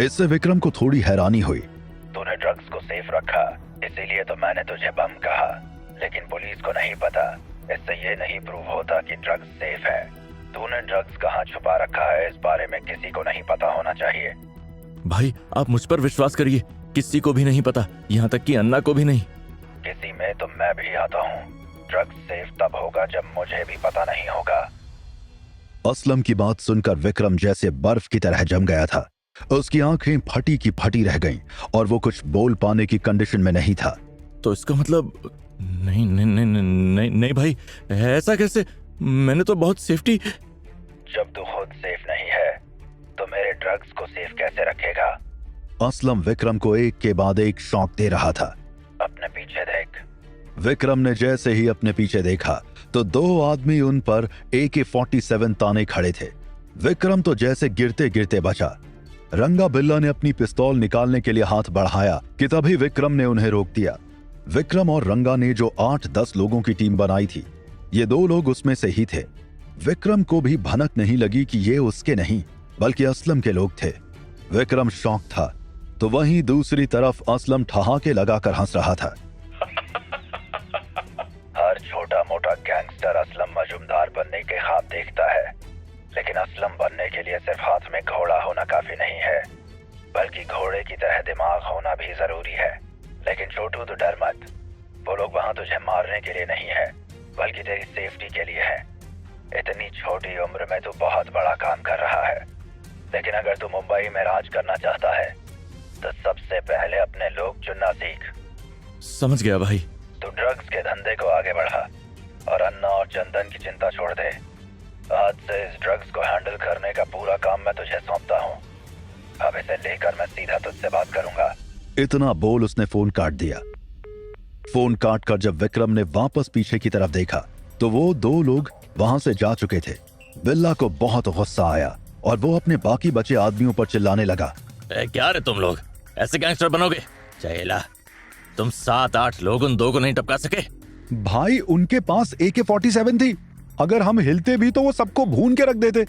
इससे विक्रम को थोड़ी हैरानी हुई। तूने ड्रग्स को सेफ रखा, इसीलिए तो मैंने तुझे बम कहा, लेकिन पुलिस को नहीं पता। इससे ये नहीं प्रूव होता कि ड्रग्स सेफ है। तूने ड्रग्स कहाँ छुपा रखा है, इस बारे में किसी को नहीं पता होना चाहिए। भाई आप मुझ पर विश्वास करिए, किसी को भी नहीं पता, यहाँ तक कि अन्ना को भी नहीं। किसी में तो मैं भी आता हूँ। ड्रग्स सेफ तब होगा जब मुझे भी पता नहीं होगा। असलम की बात सुनकर विक्रम जैसे बर्फ की तरह जम गया था। उसकी आंखें फटी की फटी रह गईं और वो कुछ बोल पाने की कंडीशन में नहीं था। तो इसका मतलब नहीं नहीं नहीं नहीं नहीं भाई, ऐसा कैसे? मैंने तो बहुत सेफ्टी। जब तू खुद सेफ नहीं है तो मेरे ड्रग्स को सेफ कैसे रखेगा? असलम विक्रम को एक के बाद एक शॉक दे रहा था। अपने पीछे देख। विक्रम ने जैसे ही अपने पीछे देखा तो दो आदमी उन पर AK-47 ताने खड़े थे। विक्रम तो जैसे गिरते गिरते बचा। रंगा बिल्ला ने अपनी पिस्तौल निकालने के लिए हाथ बढ़ाया कि तभी विक्रम ने उन्हें रोक दिया। विक्रम और रंगा ने जो 8-10 लोगों की टीम बनाई थी, ये 2 लोग उसमें से ही थे। विक्रम को भी भनक नहीं लगी कि ये उसके नहीं बल्कि असलम के लोग थे। विक्रम शॉक था, तो वहीं दूसरी तरफ असलम ठहाके लगाकर हंस रहा था। हर छोटा मोटा गैंगस्टर असलम मजूमदार बनने के ख्वाब देखता है, लेकिन असलम बनने के लिए सिर्फ हाथ में घोड़ा होना काफी नहीं है, बल्कि घोड़े की तरह दिमाग होना भी जरूरी है। लेकिन छोटू तो डर मत, वो लोग वहाँ तुझे मारने के लिए नहीं है, बल्कि तेरी सेफ्टी के लिए है। इतनी छोटी उम्र में तू बहुत बड़ा काम कर रहा है, लेकिन अगर तू मुंबई में राज करना चाहता है तो सबसे पहले अपने लोग चुनना सीख। समझ गया भाई। तू ड्रग्स के धंधे को आगे बढ़ा और अन्ना और चंदन की चिंता छोड़ दे। आज से इस ड्रग्स को हैंडल करने का पूरा काम मैं तुझे सौंपता हूँ। अब इसे लेकर मैं सीधा तुझसे बात करूंगा। इतना बोल उसने फोन काट दिया। फोन काटकर जब विक्रम ने वापस पीछे की तरफ देखा तो वो 2 लोग वहां से जा चुके थे। बिल्ला को बहुत गुस्सा आया और वो अपने बाकी बचे आदमियों पर चिल्लाने लगा। क्या रे तुम लोग ऐसे गैंगस्टर बनोगे? चैला, तुम 7-8 लोग उन 2 को नहीं टपका सके? भाई उनके पास AK-47 थी, अगर हम हिलते भी तो वो सबको भून के रख देते।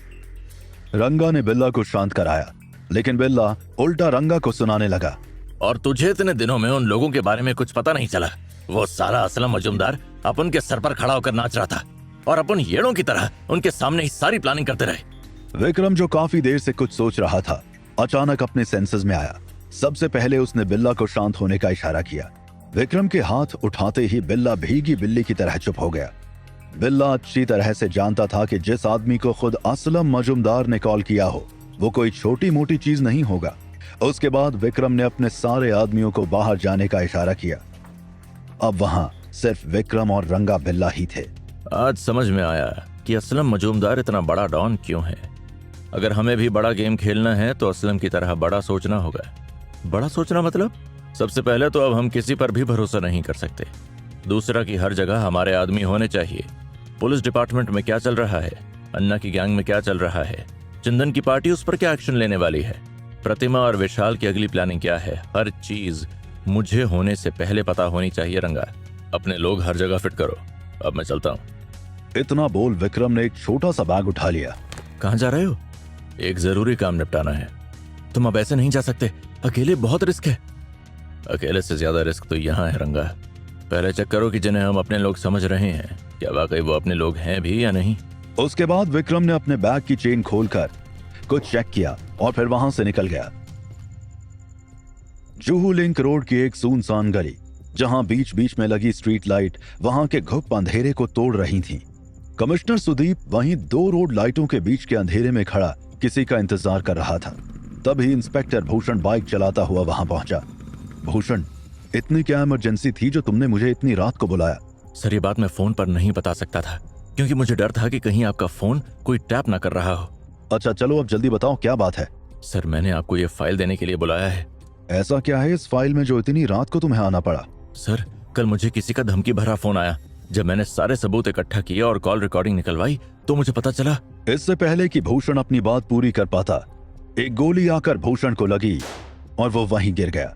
रंगा ने बिल्ला को शांत कराया, लेकिन बिल्ला उल्टा रंगा को सुनाने लगा। और तुझे इतने दिनों में उन लोगों के बारे में कुछ पता नहीं चला? वो साला असलम मजूमदार अपन के सर पर खड़ा होकर नाच रहा था और अपन येड़ों की तरह उनके सामने ही सारी प्लानिंग करते रहे। विक्रम जो काफी देर से कुछ सोच रहा था, अचानक अपने सेंसेस में आया। सबसे पहले उसने बिल्ला को शांत होने का इशारा किया। विक्रम के हाथ उठाते ही बिल्ला भीगी बिल्ली की तरह चुप हो गया। बिल्ला अच्छी तरह से जानता था कि जिस आदमी को खुद असलम मजूमदार ने कॉल किया हो वो कोई छोटी मोटी चीज नहीं होगा। उसके बाद विक्रम ने अपने सारे आदमियों को बाहर जाने का इशारा किया। अब वहां सिर्फ विक्रम और रंगा बिल्ला ही थे। आज समझ में आया कि असलम मजूमदार इतना बड़ा डॉन क्यों है। अगर हमें भी बड़ा गेम खेलना है तो असलम की तरह बड़ा सोचना होगा। बड़ा सोचना मतलब सबसे पहले तो अब हम किसी पर भी भरोसा नहीं कर सकते। दूसरा कि हर जगह हमारे आदमी होने चाहिए। पुलिस डिपार्टमेंट में क्या चल रहा है, अन्ना की गैंग में क्या चल रहा है, चंदन की पार्टी उस पर क्या एक्शन लेने वाली है, प्रतिमा और विशाल की अगली प्लानिंग क्या है, हर चीज मुझे होने से पहले पता होनी चाहिए। रंगा, अपने लोग हर जगह फिट करो। अब मैं चलता हूँ। इतना बोल विक्रम ने एक छोटा सा बैग उठा लिया। कहाँ जा रहे हो? एक जरूरी काम निपटाना है। तुम अब ऐसे नहीं जा सकते, अकेले बहुत रिस्क है। अकेले से ज्यादा रिस्क तो यहाँ है रंगा। पहले चेक करो कि जिन्हें हम अपने लोग समझ रहे हैं क्या वाकई वो अपने लोग हैं भी या नहीं। उसके बाद विक्रम ने अपने बैग की चेन खोलकर कुछ चेक किया और फिर वहां से निकल गया। जुहू लिंक रोड की एक सुनसान गली, जहां बीच बीच में लगी स्ट्रीट लाइट वहां के घुप अंधेरे को तोड़ रही थी। कमिश्नर सुदीप वहीं 2 रोड लाइटों के बीच के अंधेरे में खड़ा किसी का इंतजार कर रहा था। तभी इंस्पेक्टर भूषण बाइक चलाता हुआ वहां पहुंचा। भूषण, इतनी क्या इमरजेंसी थी जो तुमने मुझे इतनी रात को बुलाया? सर, ये बात मैं फोन पर नहीं बता सकता था क्योंकि मुझे डर था कि कहीं आपका फोन कोई टैप ना कर रहा हो। अच्छा चलो अब जल्दी बताओ क्या बात है। सर, मैंने आपको ये फाइल देने के लिए बुलाया है। ऐसा क्या है इस फाइल में जो इतनी रात को तुम्हें आना पड़ा? सर, कल मुझे किसी का धमकी भरा फोन आया। जब मैंने सारे सबूत इकट्ठा किए और कॉल रिकॉर्डिंग निकलवाई तो मुझे पता चला। इससे पहले कि भूषण अपनी बात पूरी कर पाता, एक गोली आकर भूषण को लगी और वो वहीं गिर गया।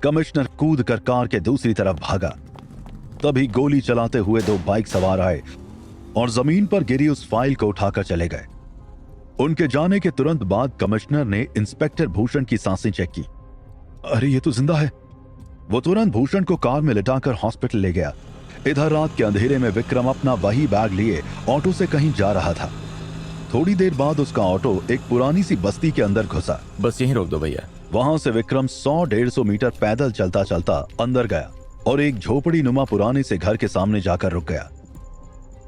कमिश्नर कूद कर कार के दूसरी तरफ भागा। तभी गोली चलाते हुए 2 बाइक सवार आए और जमीन पर गिरी उस फाइल को उठाकर चले गए। उनके जाने के तुरंत बाद कमिश्नर ने इंस्पेक्टर भूषण की सांसें चेक की। अरे ये तो जिंदा है। वो तुरंत भूषण को कार में लिटाकर हॉस्पिटल ले गया। इधर रात के अंधेरे में विक्रम अपना वही बैग लिए ऑटो से कहीं जा रहा था। थोड़ी देर बाद उसका ऑटो एक पुरानी सी बस्ती के अंदर घुसा। बस यहीं रोक दो भैया। वहां से विक्रम 100-150 मीटर पैदल चलता चलता अंदर गया और एक झोपड़ी नुमा पुराने से घर के सामने जाकर रुक गया।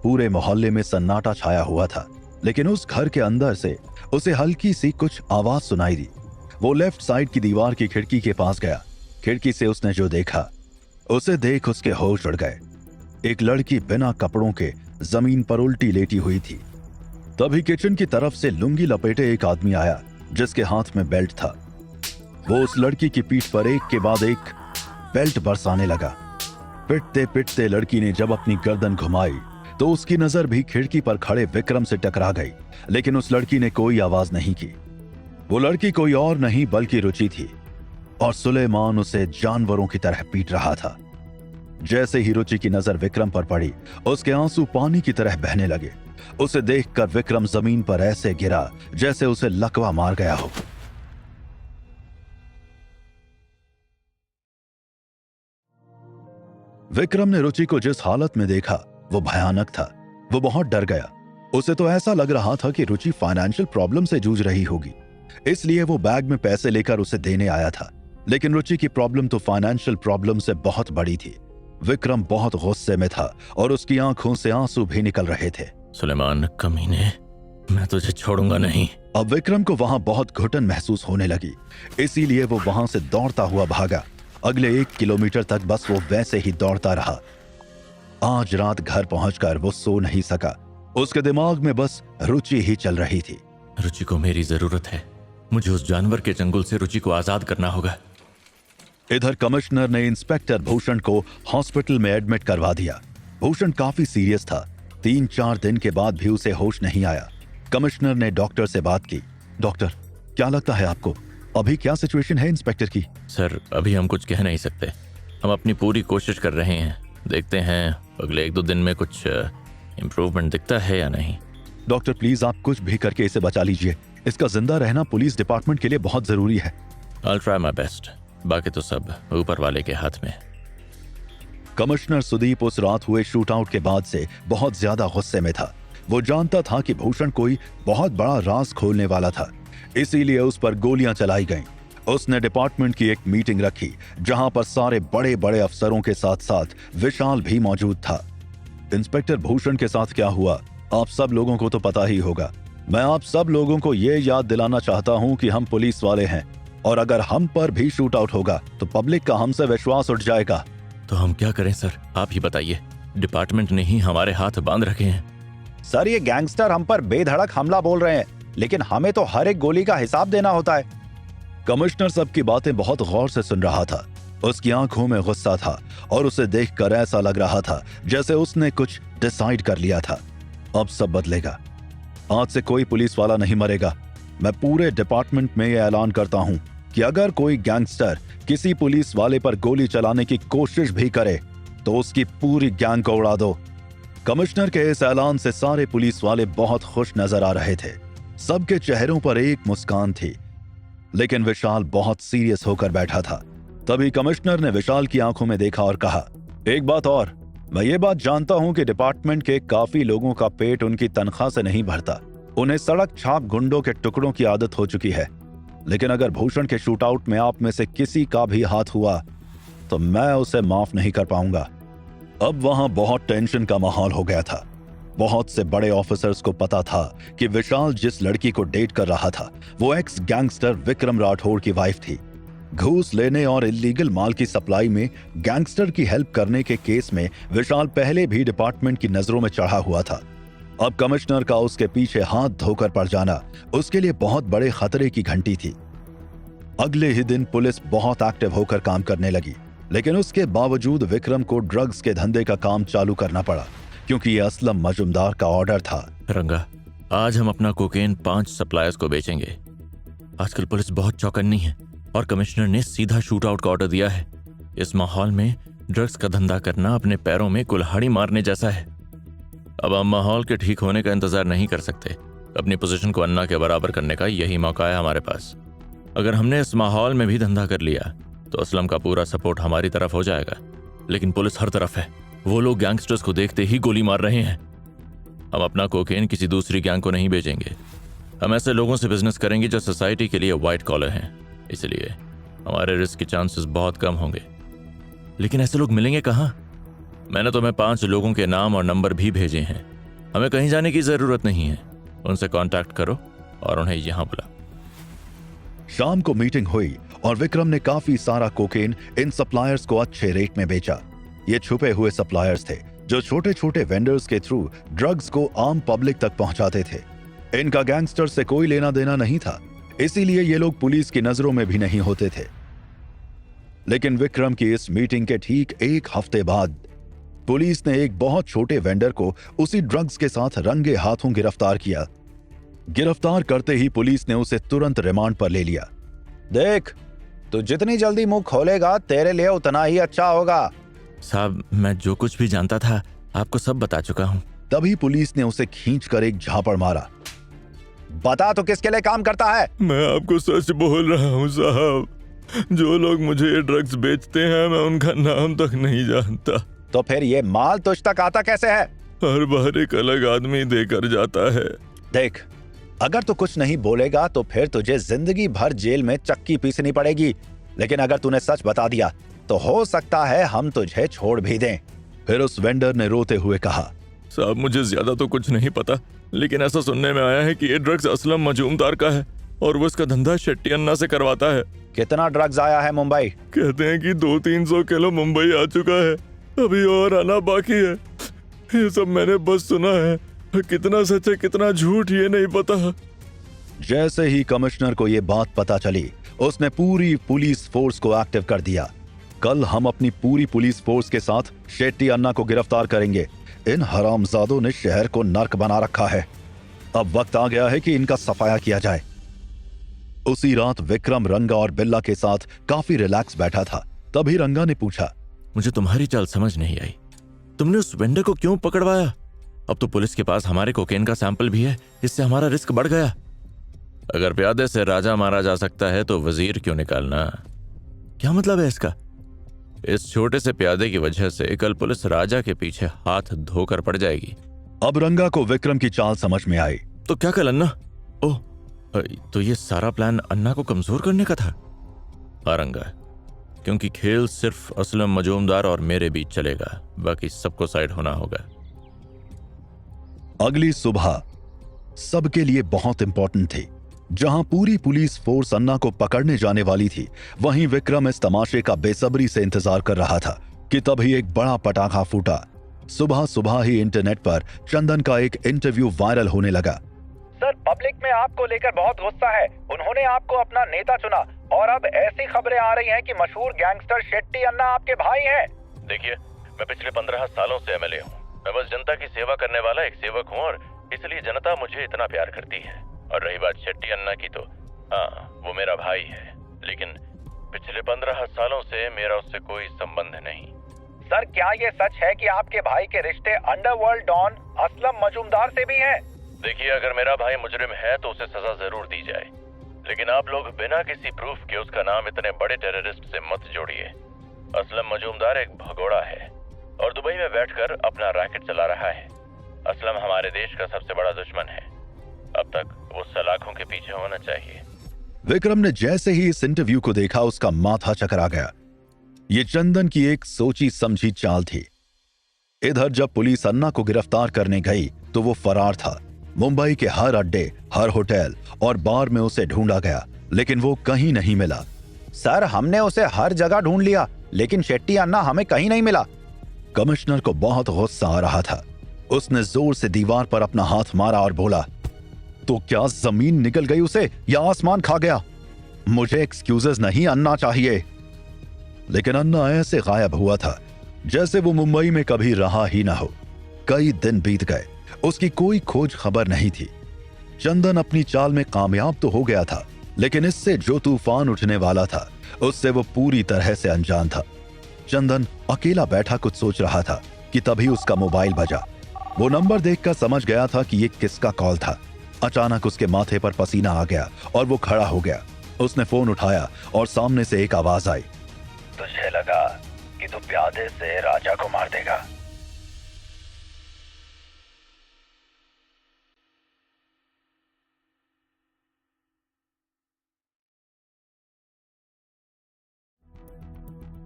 पूरे मोहल्ले में सन्नाटा छाया हुआ था, लेकिन उस घर के अंदर से उसे हल्की सी कुछ आवाज सुनाई दी। वो लेफ्ट साइड की दीवार की खिड़की के पास गया। खिड़की से उसने जो देखा, उसे देख उसके होश उड़ गए। एक लड़की बिना कपड़ों के जमीन पर उल्टी लेटी हुई थी। तभी किचन की तरफ से लुंगी लपेटे एक आदमी आया जिसके हाथ में बेल्ट था। वो उस लड़की की पीठ पर एक के बाद एक बेल्ट बरसाने लगा। पिटते पिटते लड़की ने जब अपनी गर्दन घुमाई तो उसकी नजर भी खिड़की पर खड़े विक्रम से टकरा गई, लेकिन उस लड़की ने कोई आवाज नहीं की। वो लड़की कोई और नहीं बल्कि रुचि थी और सुलेमान उसे जानवरों की तरह पीट रहा था। जैसे ही रुचि की नजर विक्रम पर पड़ी, उसके आंसू पानी की तरह बहने लगे। उसे देखकर विक्रम जमीन पर ऐसे गिरा जैसे उसे लकवा मार गया हो। विक्रम ने रुचि को जिस हालत में देखा वो भयानक था। वो बहुत डर गया। उसे तो ऐसा लग रहा था कि रुचि फाइनेंशियल प्रॉब्लम से जूझ रही होगी, इसलिए वो बैग में पैसे लेकर उसे देने आया था। लेकिन रुचि की प्रॉब्लम तो फाइनेंशियल प्रॉब्लम से बहुत बड़ी थी। विक्रम बहुत गुस्से में था और उसकी आंखों से आंसू भी निकल रहे थे। सुलेमान कमीने, मैं तुझे छोड़ूंगा नहीं। अब विक्रम को वहां बहुत घुटन महसूस होने लगी, इसीलिए वो वहां से दौड़ता हुआ भागा। अगले 1 किलोमीटर तक बस वो वैसे ही दौड़ता रहा। आज रात घर पहुंचकर वो सो नहीं सका। उसके दिमाग में बस रुचि ही चल रही थी। रुचि को मेरी जरूरत है। मुझे उस जानवर के चंगुल से रुचि को आजाद करना होगा। इधर कमिश्नर ने इंस्पेक्टर भूषण को हॉस्पिटल में एडमिट करवा दिया। भूषण काफी सीरियस था। 3-4 दिन के बाद भी उसे होश नहीं आया। कमिश्नर ने डॉक्टर से बात की। डॉक्टर, क्या लगता है आपको अभी क्या सिचुएशन है इंस्पेक्टर की? सर, अभी हम कुछ कह नहीं सकते। हम अपनी पूरी कोशिश कर रहे हैं। देखते हैं अगले 1-2 दिन में कुछ इम्प्रूवमेंट दिखता है या नहीं। डॉक्टर प्लीज आप कुछ भी करके इसे बचा लीजिए। इसका जिंदा रहना पुलिस डिपार्टमेंट के लिए बहुत जरूरी है। I'll try my best। बाकी तो सब ऊपर वाले के हाथ में। कमिश्नर सुदीप उस रात हुए शूट आउट के बाद से बहुत ज्यादा गुस्से में था। वो जानता था कि भूषण कोई बहुत बड़ा राज खोलने वाला था, इसीलिए उस पर गोलियां चलाई गईं। उसने डिपार्टमेंट की एक मीटिंग रखी जहां पर सारे बड़े बड़े अफसरों के साथ साथ विशाल भी मौजूद था। इंस्पेक्टर भूषण के साथ क्या हुआ आप सब लोगों को तो पता ही होगा। मैं आप सब लोगों को ये याद दिलाना चाहता हूं कि हम पुलिस वाले हैं और अगर हम पर भी शूट आउट होगा तो पब्लिक का हमसे विश्वास उठ जाएगा। तो हम क्या करें सर, आप ही बताइए। डिपार्टमेंट ने ही हमारे हाथ बांध रखे हैं। सर, ये गैंगस्टर हम पर बेधड़क हमला बोल रहे हैं, लेकिन हमें तो हर एक गोली का हिसाब देना होता है। कमिश्नर सबकी बातें बहुत गौर से सुन रहा था। उसकी आंखों में गुस्सा था और उसे देखकर ऐसा लग रहा था जैसे उसने कुछ डिसाइड कर लिया था। अब सब बदलेगा। आज से कोई पुलिस वाला नहीं मरेगा। मैं पूरे डिपार्टमेंट में यह ऐलान करता हूं कि अगर कोई गैंगस्टर किसी पुलिस वाले पर गोली चलाने की कोशिश भी करे तो उसकी पूरी गैंग को उड़ा दो। कमिश्नर के इस ऐलान से सारे पुलिस वाले बहुत खुश नजर आ रहे थे। सबके चेहरों पर एक मुस्कान थी, लेकिन विशाल बहुत सीरियस होकर बैठा था। तभी कमिश्नर ने विशाल की आंखों में देखा और कहा, एक बात और, मैं ये बात जानता हूं कि डिपार्टमेंट के काफी लोगों का पेट उनकी तनख्वाह से नहीं भरता। उन्हें सड़क छाप गुंडों के टुकड़ों की आदत हो चुकी है, लेकिन अगर भूषण के शूटआउट में आप में से किसी का भी हाथ हुआ तो मैं उसे माफ नहीं कर पाऊंगा। अब वहां बहुत टेंशन का माहौल हो गया था। बहुत से बड़े ऑफिसर्स को पता था कि विशाल जिस लड़की को डेट कर रहा था वो एक्स गैंगस्टर विक्रम राठौड़ की वाइफ थी। घूस लेने और इलीगल माल की सप्लाई में गैंगस्टर की हेल्प करने के केस में विशाल पहले भी डिपार्टमेंट की नजरों में चढ़ा हुआ था। अब कमिश्नर का उसके पीछे हाथ धोकर पड़ जाना उसके लिए बहुत बड़े खतरे की घंटी थी। अगले ही दिन पुलिस बहुत एक्टिव होकर काम करने लगी, लेकिन उसके बावजूद विक्रम को ड्रग्स के धंधे का काम चालू करना पड़ा, क्योंकि यह असलम मजुमदार का ऑर्डर था। रंगा, आज हम अपना कोकेन 5 सप्लायर्स को बेचेंगे। आजकल पुलिस बहुत चौकन्नी है और कमिश्नर ने सीधा शूट आउट का ऑर्डर दिया है। इस माहौल में ड्रग्स का धंधा करना अपने पैरों में कुल्हाड़ी मारने जैसा है। अब हम माहौल के ठीक होने का इंतजार नहीं कर सकते। अपनी पोजीशन को अन्ना के बराबर करने का यही मौका है हमारे पास। अगर हमने इस माहौल में भी धंधा कर लिया तो असलम का पूरा सपोर्ट हमारी तरफ हो जाएगा, लेकिन पुलिस हर तरफ है। वो लोग गैंगस्टर्स को देखते ही गोली मार रहे हैं। हम अपना कोकेन किसी दूसरी गैंग को नहीं बेचेंगे। हम ऐसे लोगों से बिजनेस करेंगे जो सोसाइटी के लिए वाइट कॉलर हैं, इसलिए हमारे रिस्क के चांसेस बहुत कम होंगे। लेकिन ऐसे लोग मिलेंगे कहाँ? मैंने तुम्हें 5 लोगों के नाम और नंबर भी भेजे हैं। हमें कहीं जाने की जरूरत नहीं है। उनसे कांटेक्ट करो और उन्हें यहां बुला। शाम को मीटिंग हुई और विक्रम ने काफी सारा कोकेन इन सप्लायर्स को अच्छे रेट में बेचा। ये छुपे हुए सप्लायर्स थे जो छोटे छोटे वेंडर्स के थ्रू ड्रग्स को आम पब्लिक तक पहुंचाते थे। इनका गैंगस्टर से कोई लेना देना नहीं था, इसीलिए ये लोग पुलिस की नजरों में भी नहीं होते थे। लेकिन विक्रम की इस मीटिंग के ठीक 1 हफ्ते बाद पुलिस ने एक बहुत छोटे वेंडर को उसी ड्रग्स के साथ रंगे हाथों गिरफ्तार किया। गिरफ्तार करते ही पुलिस ने उसे तुरंत रिमांड पर ले लिया। देख, तू जितनी जल्दी मुंह खोलेगा तेरे लिए उतना ही अच्छा होगा। साहब, मैं जो कुछ भी जानता था आपको सब बता चुका हूँ। तभी पुलिस ने उसे खींचकर एक झापड़ मारा। बता तो किसके लिए काम करता है? मैं आपको सच बोल रहा हूँ साहब। जो लोग मुझे ये ड्रग्स बेचते हैं मैं उनका नाम तक नहीं जानता। तो फिर ये माल तुझ तक आता कैसे है? हर बार एक अलग आदमी देकर जाता है। देख, अगर तू कुछ नहीं बोलेगा तो फिर तुझे जिंदगी भर जेल में चक्की पीसनी पड़ेगी, लेकिन अगर तूने सच बता दिया तो हो सकता है हम तुझे छोड़ भी दें। फिर उस वेंडर ने रोते हुए कहा, साहब मुझे ज्यादा तो कुछ नहीं पता, लेकिन ऐसा सुनने में आया है कि ये ड्रग्स असलम मजूमदार का है और वो इसका धंधा शेट्टी अन्ना से करवाता है। कितना ड्रग्स आया है मुंबई? कहते हैं कि 200-300 किलो मुंबई आ चुका है, अभी और आना बाकी है। ये सब मैंने बस सुना है, कितना सच है कितना झूठ ये नहीं पता। जैसे ही कमिश्नर को ये बात पता चली उसने पूरी पुलिस फोर्स को एक्टिव कर दिया। कल हम अपनी पूरी पुलिस फोर्स के साथ शेट्टी अन्ना को गिरफ्तार करेंगे। इन हरामजादों ने शहर को नर्क बना रखा है। अब वक्त आ गया है कि इनका सफाया किया जाए। उसी रात विक्रम रंगा और बिल्ला के साथ काफी रिलैक्स बैठा था। तभी रंगा ने पूछा, मुझे तुम्हारी चाल समझ नहीं आई। तुमने उस वेंडर को क्यों पकड़वाया? अब तो पुलिस के पास हमारे कोकेन का सैंपल भी है, इससे हमारा रिस्क बढ़ गया। अगर प्यादे से राजा मारा जा सकता है तो वजीर क्यों निकालना? क्या मतलब है इसका? इस छोटे से प्यादे की वजह से कल पुलिस राजा के पीछे हाथ धोकर पड़ जाएगी। अब रंगा को विक्रम की चाल समझ में आई। तो क्या कल अन्ना? ओह, तो ये सारा प्लान अन्ना को कमजोर करने का था? हाँ रंगा, क्योंकि खेल सिर्फ असलम मजूमदार और मेरे बीच चलेगा, बाकी सबको साइड होना होगा। अगली सुबह सबके लिए बहुत इंपॉर्टेंट थी। जहां पूरी पुलिस फोर्स अन्ना को पकड़ने जाने वाली थी, वहीं विक्रम इस तमाशे का बेसब्री से इंतजार कर रहा था। कि तभी एक बड़ा पटाखा फूटा। सुबह सुबह ही इंटरनेट पर चंदन का एक इंटरव्यू वायरल होने लगा। सर, पब्लिक में आपको लेकर बहुत गुस्सा है। उन्होंने आपको अपना नेता चुना और अब ऐसी खबरें आ रही हैं कि मशहूर गैंगस्टर शेट्टी अन्ना आपके भाई हैं। देखिए, मैं पिछले 15 सालों से एमएलए हूँ। मैं बस जनता की सेवा करने वाला एक सेवक हूँ और इसलिए जनता मुझे इतना प्यार करती है। और रही बात शेट्टी अन्ना की, तो हाँ, वो मेरा भाई है, लेकिन पिछले 15 सालों से मेरा उससे कोई संबंध नहीं। सर, क्या ये सच है कि आपके भाई के रिश्ते अंडरवर्ल्ड डॉन असलम मजूमदार से भी हैं? देखिए, अगर मेरा भाई मुजरिम है तो उसे सजा जरूर दी जाए, लेकिन आप लोग बिना किसी प्रूफ के उसका नाम इतने बड़े टेररिस्ट से मत जोड़िए। असलम मजूमदार एक भगोड़ा है और दुबई में बैठकर अपना रैकेट चला रहा है। असलम हमारे देश का सबसे बड़ा दुश्मन है। अब तक वो सलाखों के पीछे होना चाहिए। विक्रम ने जैसे ही इस इंटरव्यू को देखा उसका माथा चकरा गया। ये चंदन की एक सोची समझी चाल थी। इधर जब पुलिस अन्ना को गिरफ्तार करने गई तो वो फरार था। मुंबई के हर अड्डे, हर होटल और बार में उसे ढूंढा गया, लेकिन वो कहीं नहीं मिला। सर, हमने उसे हर जगह ढूंढ लिया, लेकिन शेट्टी अन्ना हमें कहीं नहीं मिला। कमिश्नर को बहुत गुस्सा आ रहा था। उसने जोर से दीवार पर अपना हाथ मारा और बोला, तो क्या जमीन निकल गई उसे या आसमान खा गया? मुझे एक्सक्यूजेस नहीं, अन्ना चाहिए। लेकिन अन्ना ऐसे गायब हुआ था जैसे वो मुंबई में कभी रहा ही ना हो। कई दिन बीत गए, उसकी कोई खोज खबर नहीं थी। चंदन अपनी चाल में कामयाब तो हो गया था, लेकिन इससे जो तूफान उठने वाला था उससे वो पूरी तरह से अनजान था। चंदन अकेला बैठा कुछ सोच रहा था कि तभी उसका मोबाइल बजा। वो नंबर देखकर समझ गया था कि ये किसका कॉल था। अचानक उसके माथे पर पसीना आ गया और वो खड़ा हो गया। उसने फोन उठाया और सामने से एक आवाज आई, तुझे लगा कि तू प्यादे से राजा को मार देगा।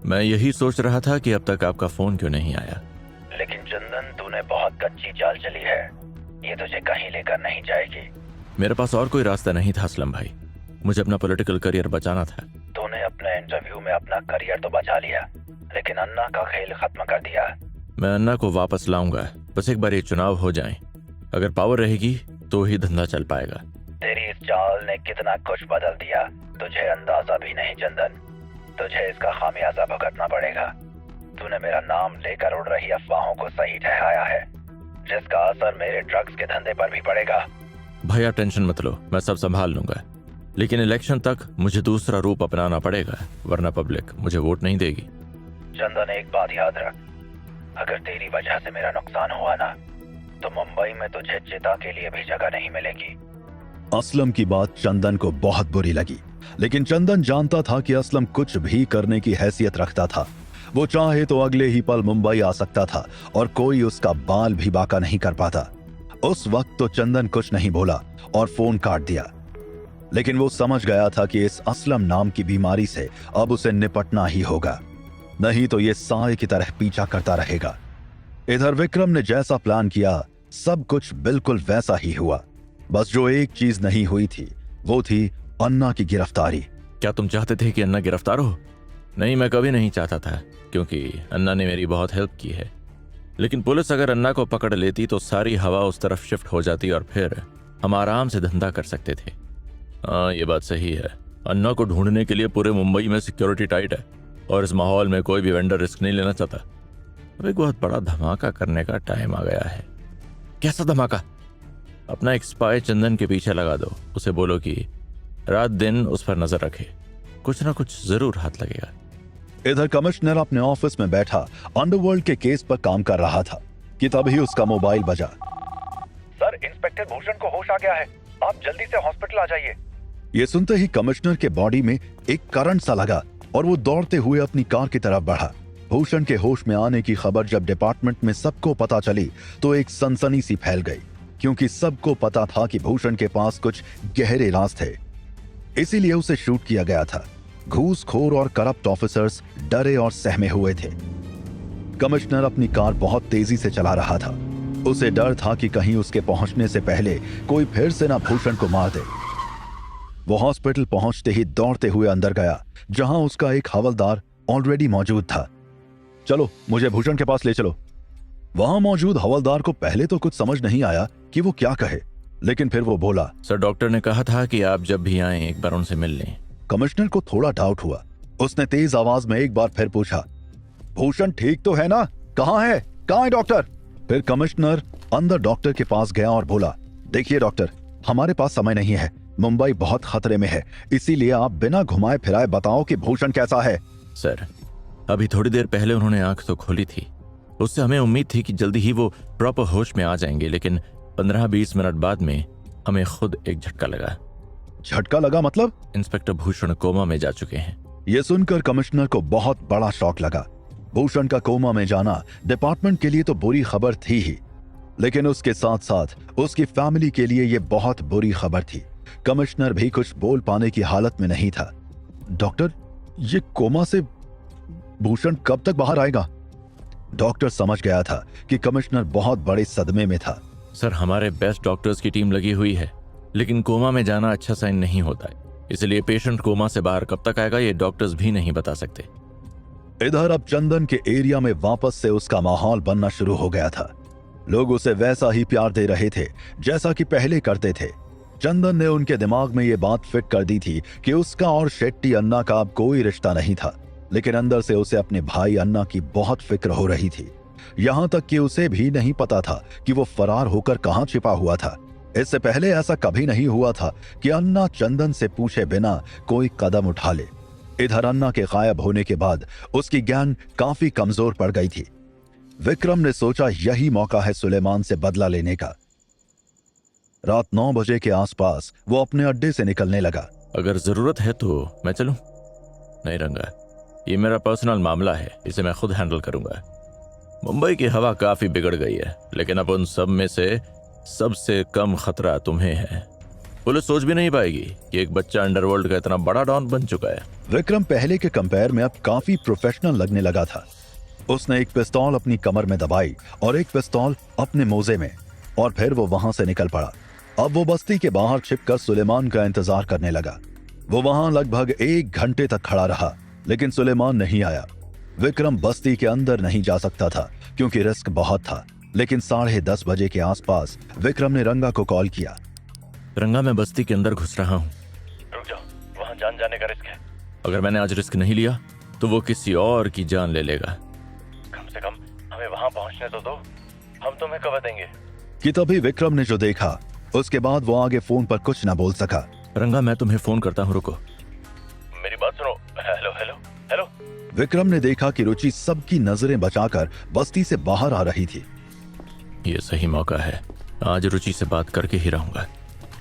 मैं यही सोच रहा था कि अब तक आपका फोन क्यों नहीं आया। लेकिन चंदन, तूने बहुत कच्ची चाल चली है। ये तुझे कहीं लेकर नहीं जाएगी। मेरे पास और कोई रास्ता नहीं था असलम भाई। मुझे अपना पॉलिटिकल करियर बचाना था। तूने अपने इंटरव्यू में अपना करियर तो बचा लिया, लेकिन अन्ना का खेल खत्म कर दिया। मैं अन्ना को वापस लाऊंगा, बस एक बार ये चुनाव हो जाए। अगर पावर रहेगी तो ही धंधा चल पाएगा। तेरी इस चाल ने कितना कुछ बदल दिया, तुझे अंदाजा भी नहीं चंदन। तुझे इसका खामियाजा भुगतना पड़ेगा। तूने मेरा नाम लेकर उड़ रही अफवाहों को सही ठहराया है, जिसका असर मेरे ड्रग्स के धंधे पर भी पड़ेगा। भैया टेंशन मत लो, मैं सब संभाल लूंगा, लेकिन इलेक्शन तक मुझे दूसरा रूप अपनाना पड़ेगा, वरना पब्लिक मुझे वोट नहीं देगी। चंदन, एक बात याद रख, अगर तेरी वजह से मेरा नुकसान हुआ ना, तो मुंबई में तुझे चिता के लिए भी जगह नहीं मिलेगी। असलम की बात चंदन को बहुत बुरी लगी, लेकिन चंदन जानता था कि असलम कुछ भी करने की हैसियत रखता था। वो चाहे तो अगले ही पल मुंबई आ सकता था और कोई उसका बाल भी बाका नहीं कर पाता। उस वक्त तो चंदन कुछ नहीं बोला और फोन काट दिया, लेकिन वो समझ गया था कि इस असलम नाम की बीमारी से अब उसे निपटना ही होगा, नहीं तो ये साए की तरह पीछा करता रहेगा। इधर विक्रम ने जैसा प्लान किया सब कुछ बिल्कुल वैसा ही हुआ। बस जो एक चीज नहीं हुई थी वो थी अन्ना की गिरफ्तारी। क्या तुम चाहते थे कि अन्ना गिरफ्तार हो? नहीं, मैं कभी नहीं चाहता था, क्योंकि अन्ना ने मेरी बहुत हेल्प की है। लेकिन पुलिस अगर अन्ना को पकड़ लेती तो सारी हवा उस तरफ शिफ्ट हो जाती और फिर हम आराम से धंधा कर सकते थे। हाँ, ये बात सही है। अन्ना को ढूंढने के लिए पूरे मुंबई में सिक्योरिटी टाइट है और इस माहौल में कोई भी वेंडर रिस्क नहीं लेना चाहता। अब एक बहुत बड़ा धमाका करने का टाइम आ गया है। कैसा धमाका? अपना एक स्पाई चंदन के पीछे लगा दो, उसे बोलो कि रात दिन उस पर नजर रखे, कुछ ना कुछ जरूर हाथ लगेगा। इधर कमिश्नर अपने ऑफिस में बैठा अंडरवर्ल्ड के केस पर काम कर रहा था कि तभी उसका मोबाइल बजा। सर, इंस्पेक्टर भूषण को होश आ गया है, आप जल्दी से हॉस्पिटल आ जाइए। ये सुनते ही कमिश्नर के बॉडी में एक करंट सा लगा और वो दौड़ते हुए अपनी कार की तरफ बढ़ा। भूषण के होश में आने की खबर जब डिपार्टमेंट में सबको पता चली तो एक सनसनी सी फैल गई, क्योंकि सबको पता था कि भूषण के पास कुछ गहरे राज थे, इसीलिए उसे शूट किया गया था। घूसखोर और करप्ट ऑफिसर्स डरे और सहमे हुए थे। कमिश्नर अपनी कार बहुत तेजी से चला रहा था। उसे डर था कि कहीं उसके पहुंचने से पहले कोई फिर से ना भूषण को मार दे। वो हॉस्पिटल पहुंचते ही दौड़ते हुए अंदर गया, जहां उसका एक हवलदार ऑलरेडी मौजूद था। चलो मुझे भूषण के पास ले चलो। वहां मौजूद हवलदार को पहले तो कुछ समझ नहीं आया कि वो क्या कहे, लेकिन फिर वो बोला, सर डॉक्टर ने कहा था कि आप जब भी आए एक बार उनसे मिल लें। कमिश्नर को थोड़ा डाउट हुआ। उसने तेज आवाज में एक बार फिर पूछा, भूषण ठीक तो है ना? कहाँ है डॉक्टर? फिर कमिश्नर अंदर डॉक्टर के पास गया और बोला, देखिए डॉक्टर, हमारे पास समय नहीं है, मुंबई बहुत खतरे में है, इसीलिए आप बिना घुमाए फिराए बताओ कि भूषण कैसा है। सर अभी थोड़ी देर पहले उन्होंने आंख तो खोली थी, उससे हमें उम्मीद थी कि जल्दी ही वो प्रॉपर होश में आ जाएंगे, लेकिन 15-20 मिनट बाद में हमें खुद एक झटका लगा। झटका लगा मतलब? इंस्पेक्टर भूषण कोमा में जा चुके हैं। यह सुनकर कमिश्नर को बहुत बड़ा शॉक लगा। भूषण का कोमा में जाना डिपार्टमेंट के लिए तो बुरी खबर थी ही, लेकिन उसके साथ साथ उसकी फैमिली के लिए यह बहुत बुरी खबर थी। कमिश्नर भी कुछ बोल पाने की हालत में नहीं था। डॉक्टर, ये कोमा से भूषण कब तक बाहर आएगा? डॉक्टर समझ गया था कि कमिश्नर बहुत बड़े सदमे में था। सर हमारे बेस्ट डॉक्टर्स की टीम लगी हुई है, लेकिन कोमा में जाना अच्छा साइन नहीं होता है, इसलिए पेशेंट कोमा से बाहर कब तक आएगा ये डॉक्टर्स भी नहीं बता सकते। इधर अब चंदन के एरिया में वापस से उसका माहौल बनना शुरू हो गया था। लोग उसे वैसा ही प्यार दे रहे थे जैसा कि पहले करते थे। चंदन ने उनके दिमाग में ये बात फिट कर दी थी कि उसका और शेट्टी अन्ना का अब कोई रिश्ता नहीं था, लेकिन अंदर से उसे अपने भाई अन्ना की बहुत फिक्र हो रही थी। यहां तक कि उसे भी नहीं पता था कि वो फरार होकर कहां छिपा हुआ था। इससे पहले ऐसा कभी नहीं हुआ था कि अन्ना चंदन से पूछे बिना कोई कदम उठा ले। इधर अन्ना के गायब होने के बाद उसकी गैंग काफी कमजोर पड़ गई थी। विक्रम ने सोचा यही मौका है सुलेमान से बदला लेने का। रात 9 बजे के आसपास वो अपने अड्डे से निकलने लगा। अगर जरूरत है तो मैं चलूं? नहीं रंगा, ये मेरा पर्सनल मामला है, इसे मैं खुद हैंडल करूंगा। मुंबई की हवा काफी बिगड़ गई है, लेकिन अब उन सब में से सबसे कम खतरा तुम्हें है। पुलिस सोच भी नहीं पाएगी कि एक बच्चा अंडरवर्ल्ड का इतना बड़ा डॉन बन चुका है। विक्रम पहले के कंपेयर में अब काफी प्रोफेशनल लगने लगा था। उसने एक पिस्तौल अपनी कमर में दबाई और एक पिस्तौल अपने मोजे में, और फिर वो वहां से निकल पड़ा। अब वो बस्ती के बाहर छिपकर सुलेमान का इंतजार करने लगा। वो वहां लगभग 1 घंटे तक खड़ा रहा, लेकिन सुलेमान नहीं आया। विक्रम बस्ती के अंदर नहीं जा सकता था क्योंकि रिस्क बहुत था, लेकिन 10:30 बजे के आसपास विक्रम ने रंगा को कॉल किया। रंगा, मैं बस्ती के अंदर घुस रहा हूँ। रुक जाओ, वहां जान जाने का रिस्क है। अगर मैंने आज रिस्क नहीं लिया तो वो किसी और की जान ले लेगा। कम से कम हमें वहां पहुंचने तो दो, हम तुम्हें कवर देंगे। कि तभी विक्रम ने जो देखा उसके बाद वो आगे फोन पर कुछ न बोल सका। रंगा, मैं तुम्हें फोन करता हूँ, रुको। मेरी बात सुनो। Hello hello hello. विक्रम ने देखा कि रुचि सबकी नजरें बचाकर बस्ती से बाहर आ रही थी। ये सही मौका है, आज रुचि से बात करके ही रहूंगा।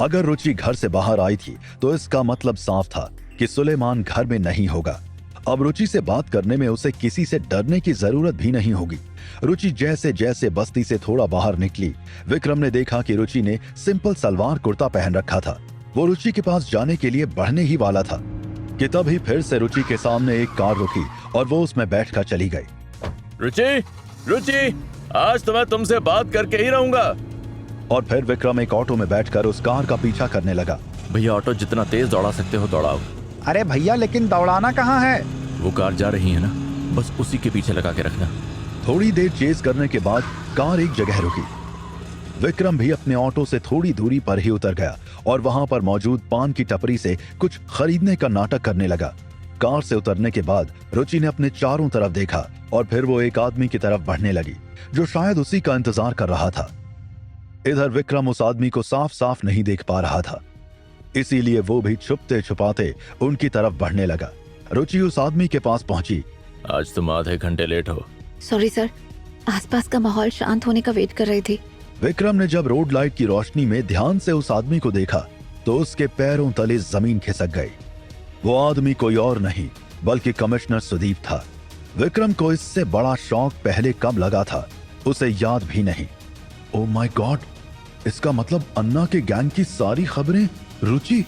अगर रुचि घर से बाहर आई थी तो इसका मतलब साफ था कि सुलेमान घर में नहीं होगा। अब रुचि से बात करने में उसे किसी से डरने की जरूरत भी नहीं होगी। रुचि जैसे जैसे बस्ती से थोड़ा बाहर निकली, विक्रम ने देखा कि रुचि ने सिंपल सलवार कुर्ता पहन रखा था। वो रुचि के पास जाने के लिए बढ़ने ही वाला था कि तभी फिर से रुचि के सामने एक कार रुकी और वो उसमें बैठकर चली गई। रुचि, रुचि, आज तो मैं तुमसे बात करके ही रहूंगा। और फिर विक्रम एक ऑटो में बैठकर उस कार का पीछा करने लगा। भैया, ऑटो जितना तेज दौड़ा सकते हो दौड़ाओ। अरे भैया, लेकिन दौड़ाना कहाँ है? वो कार जा रही है ना, बस उसी के पीछे लगा के रखना। थोड़ी देर चेज करने के बाद कार एक जगह रुकी। विक्रम भी अपने ऑटो से थोड़ी दूरी पर ही उतर गया और वहां पर मौजूद पान की टपरी से कुछ खरीदने का नाटक करने लगा। कार से उतरने के बाद रुचि ने अपने चारों तरफ देखा और फिर वो एक आदमी की तरफ बढ़ने लगी जो शायद उसी का इंतजार कर रहा था। इधर विक्रम उस आदमी को साफ साफ नहीं देख पा रहा था, इसीलिए वो भी छुपते छुपाते उनकी तरफ बढ़ने लगा। रुचि उस आदमी के पास पहुंची। आज तुम आधे घंटे लेट हो। सॉरी सर, आसपास का माहौल शांत होने का वेट कर रही थी। विक्रम ने जब रोड लाइट की रोशनी में ध्यान से उस आदमी को देखा तो उसके पैरों तले जमीन खिसक गई। वो आदमी कोई और नहीं बल्कि कमिश्नर सुदीप था। विक्रम को इससे बड़ा शौक पहले कब लगा था उसे याद भी नहीं। ओह माय गॉड, इसका मतलब अन्ना के गैंग की सारी खबरें रुचि।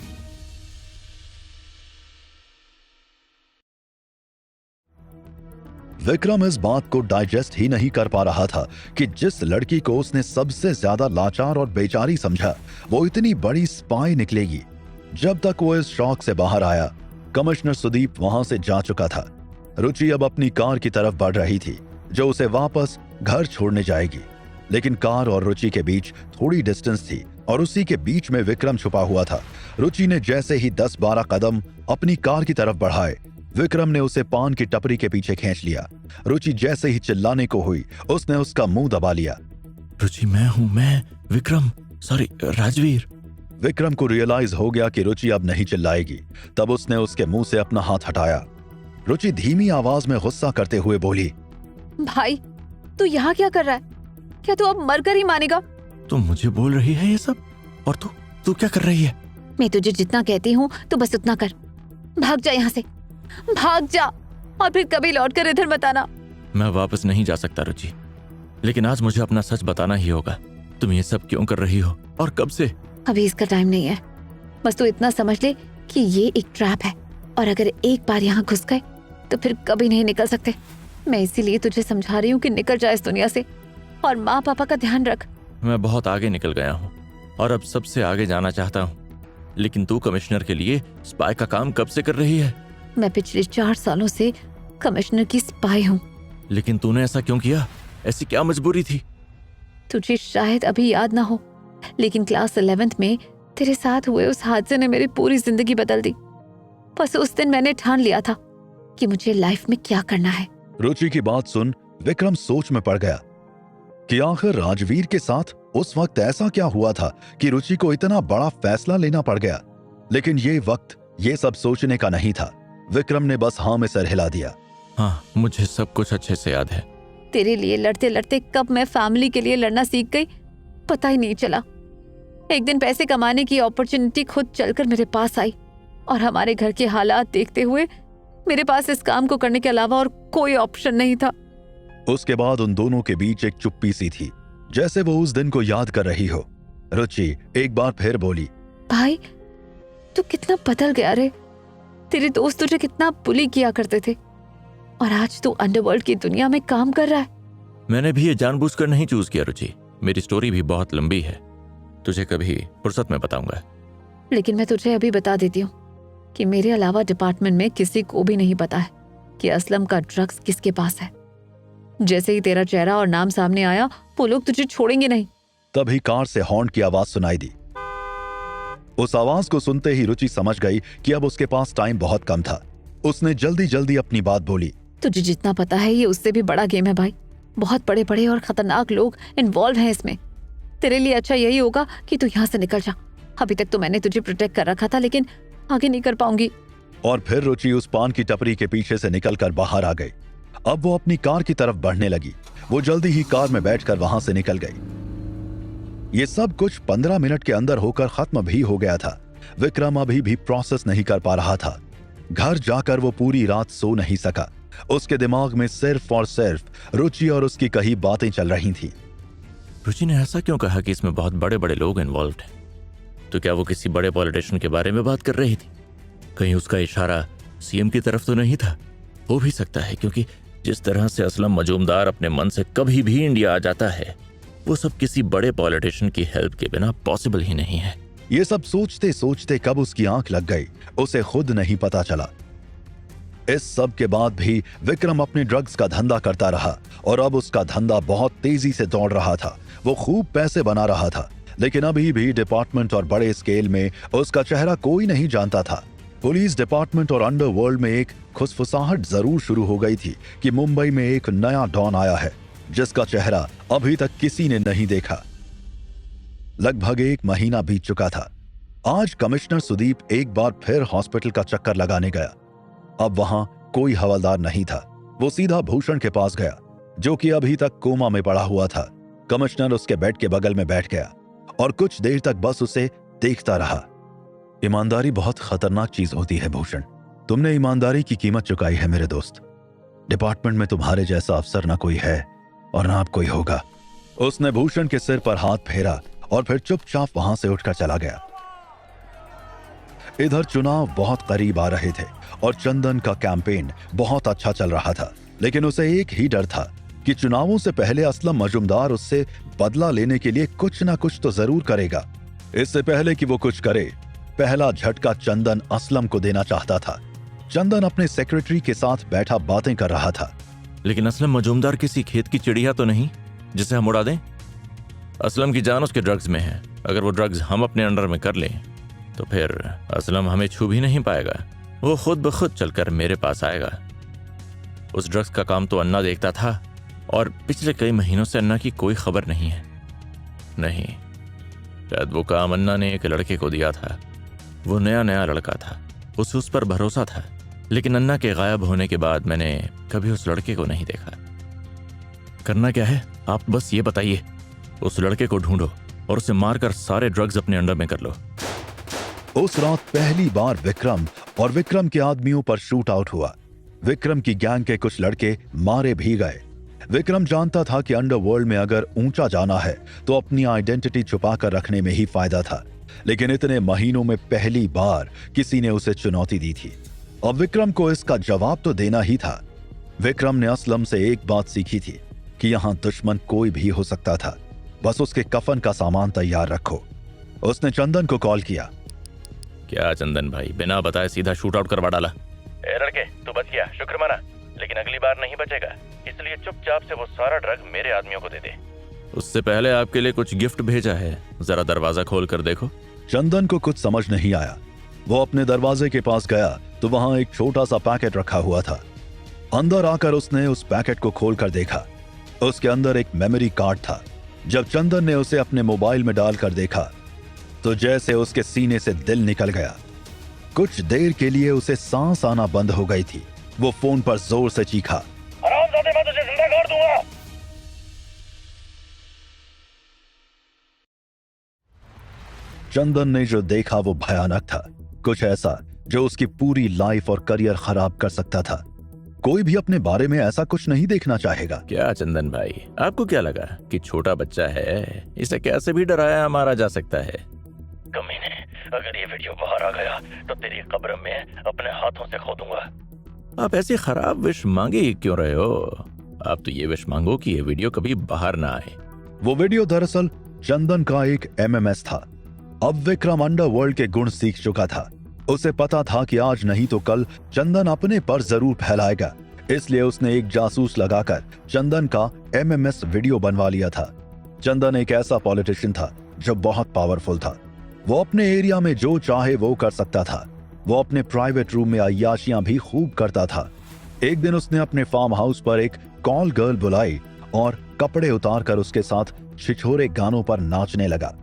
विक्रम इस बात को डाइजेस्ट ही नहीं कर पा रहा था कि जिस लड़की को उसने सबसे ज्यादा लाचार और बेचारी समझा वो इतनी बड़ी स्पाई निकलेगी। जब तक वो इस शौक से बाहर आया, कमिश्नर सुदीप वहां से जा चुका था। रुचि अब अपनी कार की तरफ बढ़ रही थी, जो उसे वापस घर छोड़ने जाएगी। लेकिन कार और रुचि के बीच थोड़ी डिस्टेंस थी और उसी के बीच में विक्रम छुपा हुआ था। रुचि ने जैसे ही 10-12 कदम अपनी कार की तरफ बढ़ाए, विक्रम ने उसे पान की टपरी के पीछे खींच लिया। रुचि जैसे ही चिल्लाने को हुई, उसने उसका मुंह दबा लिया। रुचि मैं विक्रम, सॉरी राजवीर। विक्रम को रियलाइज हो गया कि रुचि अब नहीं चिल्लाएगी। तब उसने उसके मुंह से अपना हाथ हटाया। रुचि धीमी आवाज में गुस्सा करते हुए बोली, भाई तू यहाँ क्या कर रहा है? क्या तू अब मरकर ही मानेगा? तू मुझे बोल रही है ये सब, और तू क्या कर रही है? मैं तुझे जितना कहती हूँ तू बस उतना कर। भाग जा यहाँ से, भाग जा, और फिर कभी लौट कर इधर मत आना। मैं वापस नहीं जा सकता रुचि, लेकिन आज मुझे अपना सच बताना ही होगा। तुम ये सब क्यों कर रही हो और कब से? अभी इसका टाइम नहीं है। बस तू इतना समझ ले कि ये एक ट्रैप है, और अगर एक बार यहाँ घुस गए तो फिर कभी नहीं निकल सकते। मैं इसीलिए तुझे समझा रही हूँ कि निकल जा इस दुनिया से, और माँ पापा का ध्यान रख। मैं बहुत आगे निकल गया हूँ और अब सबसे आगे जाना चाहता हूँ, लेकिन तू कमिश्नर के लिए स्पाई का काम कब से कर रही है? मैं पिछले 4 सालों से कमिश्नर की स्पाई हूँ। लेकिन तूने ऐसा क्यों किया? ऐसी क्या मजबूरी थी? तुझे शायद अभी याद ना हो, लेकिन क्लास 11th में तेरे साथ हुए उस हादसे ने मेरी पूरी जिंदगी बदल दी। बस उस दिन मैंने ठान लिया था कि मुझे लाइफ में क्या करना है। रुचि की बात सुन विक्रम सोच में पड़ गया कि आखिर राजवीर के साथ उस वक्त ऐसा क्या हुआ था कि रुचि को इतना बड़ा फैसला लेना पड़ गया। लेकिन ये वक्त ये सब सोचने का नहीं था। विक्रम ने बस हाँ में सर हिला दिया। हाँ, मुझे सब कुछ अच्छे से याद है। तेरे लिए लड़ते लड़ते कब मैं फैमिली के लिए लड़ना सीख गई पता ही नहीं चला। एक दिन पैसे कमाने की अपॉर्चुनिटी खुद चलकर मेरे पास आई, और हमारे घर के हालात देखते हुए मेरे पास इस काम को करने के अलावा और कोई ऑप्शन नहीं था। उसके बाद उन दोनों के बीच एक चुप्पी सी थी, जैसे वो उस दिन को याद कर रही हो। रुचि एक बार फिर बोली, भाई तू कितना बदल गया रे। तेरे दोस्त तुझे कितना बुली किया करते थे, और आज तू अंडरवर्ल्ड की दुनिया में काम कर रहा है। मैंने भी ये जानबूझकर नहीं चूज किया रुचि। मेरी स्टोरी भी बहुत लंबी है, तुझे कभी फुर्सत में बताऊंगा। लेकिन मैं तुझे अभी बता देती हूँ कि मेरे अलावा डिपार्टमेंट में किसी को भी नहीं पता है कि असलम का ड्रग्स किसके पास है। जैसे ही तेरा चेहरा और नाम सामने आया, वो लोग तुझे छोड़ेंगे नहीं। तभी कार से हॉर्न की आवाज सुनाई दी। उस आवाज को सुनते ही रुचि समझ गई कि अब उसके पास टाइम बहुत कम था। उसने जल्दी जल्दी अपनी बात बोली, तुझे जितना पता है ये उससे भी बड़ा गेम है भाई। बहुत बड़े बड़े और खतरनाक लोग इन्वॉल्व हैं इसमें। तेरे लिए अच्छा यही होगा कि तू यहाँ से निकल जा। अभी तक तो मैंने तुझे प्रोटेक्ट कर रखा था, लेकिन आगे नहीं कर पाऊंगी। और फिर रुचि उस पान की टपरी के पीछे से निकलकर बाहर आ गई। अब वो अपनी कार की तरफ बढ़ने लगी। वो जल्दी ही कार में बैठकर वहां से निकल गई। ये सब कुछ 15 मिनट के अंदर होकर खत्म भी हो गया था। विक्रम अभी भी प्रोसेस नहीं कर पा रहा था। घर जाकर वो पूरी रात सो नहीं सका। उसके दिमाग में सिर्फ और सिर्फ रुचि और उसकी कही बातें चल रही थी। रुचि ने ऐसा क्यों कहा कि इसमें बहुत बड़े बड़े लोग इन्वॉल्व हैं? तो क्या वो किसी बड़े पॉलिटिशियन के बारे में बात कर रही थी? कहीं उसका इशारा सीएम की तरफ तो नहीं था? हो भी सकता है, क्योंकि जिस तरह से असलम मजूमदार अपने मन से कभी भी इंडिया आ जाता है, वो सब किसी बड़े पॉलिटिशियन की हेल्प के बिना पॉसिबल ही नहीं है। ये सब सोचते सोचते कब उसकी आंख लग गई, उसे खुद नहीं पता चला। इस सब के बाद भी विक्रम अपने ड्रग्स का धंधा करता रहा, और अब उसका धंधा बहुत तेजी से दौड़ रहा था। वो खूब पैसे बना रहा था, लेकिन अभी भी डिपार्टमेंट और बड़े स्केल में उसका चेहरा कोई नहीं जानता था। पुलिस डिपार्टमेंट और अंडरवर्ल्ड में एक खुसफुसाहट जरूर शुरू हो गई थी कि मुंबई में एक नया डॉन आया है, जिसका चेहरा अभी तक किसी ने नहीं देखा। लगभग 1 महीना बीत चुका था। आज कमिश्नर सुदीप एक बार फिर हॉस्पिटल का चक्कर लगाने गया। अब वहां कोई हवलदार नहीं था। वो सीधा भूषण के पास गया, जो कि अभी तक कोमा में पड़ा हुआ था। कमिश्नर उसके बेड के बगल में बैठ गया और कुछ देर तक बस उसे देखता रहा। ईमानदारी बहुत खतरनाक चीज होती है भूषण। तुमने ईमानदारी की कीमत चुकाई है मेरे दोस्त। डिपार्टमेंट में तुम्हारे जैसा अफसर ना कोई है और ना अब कोई होगा। उसने भूषण के सिर पर हाथ फेरा और फिर चुपचाप वहां से उठकर चला गया। इधर चुनाव बहुत करीब आ रहे थे और चंदन का कैंपेन बहुत अच्छा चल रहा था, लेकिन उसे एक ही डर था कि चुनावों से पहले असलम मजूमदार उससे बदला लेने के लिए कुछ ना कुछ तो जरूर करेगा। इससे पहले कि वो कुछ करे, पहला झटका चंदन असलम को देना चाहता था। चंदन अपने सेक्रेटरी के साथ बैठा बातें कर रहा था। लेकिन असलम मजूमदार किसी खेत की चिड़िया तो नहीं जिसे हम उड़ा दें। असलम की जान उसके ड्रग्स में है। अगर वो ड्रग्स हम अपने अंडर में कर लें तो फिर असलम हमें छू भी नहीं पाएगा। वो खुद ब खुद चलकर मेरे पास आएगा। उस ड्रग्स का काम तो अन्ना देखता था और पिछले कई महीनों से अन्ना की कोई खबर नहीं है। नहीं, शायद वो काम अन्ना ने एक लड़के को दिया था। वो नया नया लड़का था, उसे उस पर भरोसा था। लेकिन अन्ना के गायब होने के बाद मैंने कभी उस लड़के को नहीं देखा। करना क्या है आप बस ये बताइए। उस लड़के को ढूंढो और उसे मारकर सारे ड्रग्स अपने अंडर में कर लो। उस रात पहली बार विक्रम और विक्रम के आदमियों पर शूट आउट हुआ। विक्रम की गैंग के कुछ लड़के मारे भी गए। विक्रम जानता था कि अंडरवर्ल्ड में अगर ऊंचा जाना है तो अपनी आइडेंटिटी छुपा कर रखने में ही फायदा था। लेकिन इतने महीनों में पहली बार किसी ने उसे चुनौती दी थी। अब विक्रम को इसका जवाब तो देना ही था। विक्रम ने असलम से एक बात सीखी थी कि यहां दुश्मन कोई भी हो सकता था, बस उसके कफन का सामान तैयार रखो। उसने चंदन को कॉल किया। क्या चंदन भाई, बिना बताए सीधा शूट आउट करवा डाला। ए लड़के, तू बच गया, शुक्र माना। लेकिन अगली बार नहीं बचेगा, इसलिए चुपचाप से वो सारा ड्रग मेरे आदमियों को दे दे। उससे पहले आपके लिए कुछ गिफ्ट भेजा है, जरा दरवाजा खोल कर देखो। चंदन को कुछ समझ नहीं आया। वो अपने दरवाजे के पास गया तो वहां एक छोटा सा पैकेट रखा हुआ था। अंदर आकर उसने उस पैकेट को खोलकर देखा। उसके अंदर एक मेमोरी कार्ड था। जब चंदन ने उसे अपने मोबाइल में डालकर देखा तो जैसे उसके सीने से दिल निकल गया। कुछ देर के लिए उसे सांस आना बंद हो गई थी। वो फोन पर जोर से चीखा, हरामजादे, मैं तुझे जिंदा कर दूंगा। चंदन ने जो देखा वो भयानक था। कुछ ऐसा जो उसकी पूरी लाइफ और करियर खराब कर सकता था। कोई भी अपने बारे में ऐसा कुछ नहीं देखना चाहेगा। क्या चंदन भाई, आपको क्या लगा कि छोटा बच्चा है, इसे कैसे भी डराया मारा जा सकता है? कमीने, अगर ये वीडियो बाहर आ गया तो तेरी कब्र में अपने हाथों से खोदूंगा। आप ऐसी खराब विश मांगे क्यों रहे हो? आप तो ये विश मांगो कि ये वीडियो कभी बाहर ना आए। वो वीडियो दरअसल चंदन का एक MMS था। अब विक्रम अंडरवर्ल्ड के गुण सीख चुका था। उसे पता था कि आज नहीं तो कल चंदन अपने पर जरूर फैलाएगा। इसलिए उसने एक जासूस लगाकर चंदन का MMS वीडियो बनवा लिया था। चंदन एक ऐसा पॉलिटिशियन था जो बहुत पावरफुल था। वो अपने एरिया में जो चाहे वो कर सकता था। वो अपने प्राइवेट रूम में अय्याशियां भी खूब करता था। एक दिन उसने अपने फार्म हाउस पर एक कॉल गर्ल बुलाई और कपड़े उतारकर उसके साथ छिछोरे गानों पर नाचने लगा।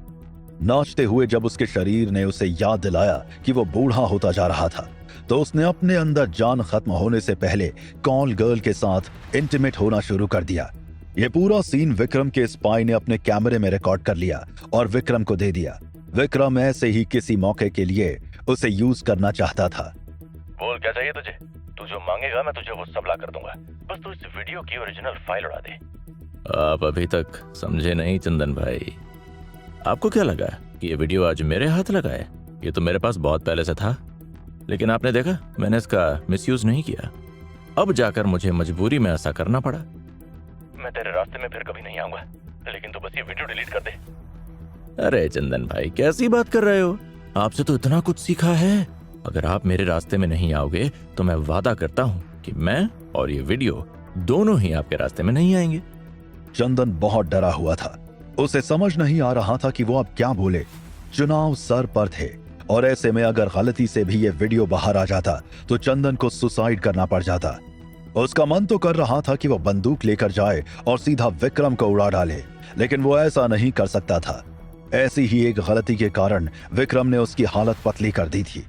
नाचते हुए जब उसके शरीर ने उसे याद दिलाया कि वो बूढ़ा होता जा रहा था तो उसने अपने अंदर जान खत्म होने से पहले कॉल गर्ल के साथ इंटीमेट होना शुरू कर दिया। ये पूरा सीन विक्रम के स्पाई ने अपने कैमरे में रिकॉर्ड कर लिया और विक्रम को दे दिया। विक्रम ऐसे ही किसी मौके के लिए उसे यूज करना चाहता था। बोल क्या चाहिए तुझे? तू जो मांगेगा मैं तुझे वो सब ला कर दूंगा। बस तू इस वीडियो की ओरिजिनल फाइल उड़ा दे। आप अभी तक समझे नहीं चंदन भाई। आपको क्या लगा कि ये वीडियो आज मेरे हाथ लगा है? ये तो मेरे पास बहुत पहले से था, लेकिन आपने देखा मैंने इसका मिसयूज नहीं किया। अब जाकर मुझे मजबूरी में ऐसा करना पड़ा। मैं तेरे रास्ते में फिर कभी नहीं आऊंगा, लेकिन तू बस ये वीडियो डिलीट कर दे। अरे चंदन भाई, कैसी बात कर रहे हो? आपसे तो इतना कुछ सीखा है। अगर आप मेरे रास्ते में नहीं आओगे तो मैं वादा करता हूँ कि मैं और ये वीडियो दोनों ही आपके रास्ते में नहीं आएंगे। चंदन बहुत डरा हुआ था। उसे समझ नहीं आ रहा था कि वो अब क्या बोले। चुनाव सर पर थे और ऐसे में अगर गलती से भी ये वीडियो बाहर आ जाता तो चंदन को सुसाइड करना पड़ जाता। उसका मन तो कर रहा था कि वो बंदूक लेकर जाए और सीधा विक्रम को उड़ा डाले, लेकिन वो ऐसा नहीं कर सकता था। ऐसी ही एक गलती के कारण विक्रम ने उसकी हालत पतली कर दी थी।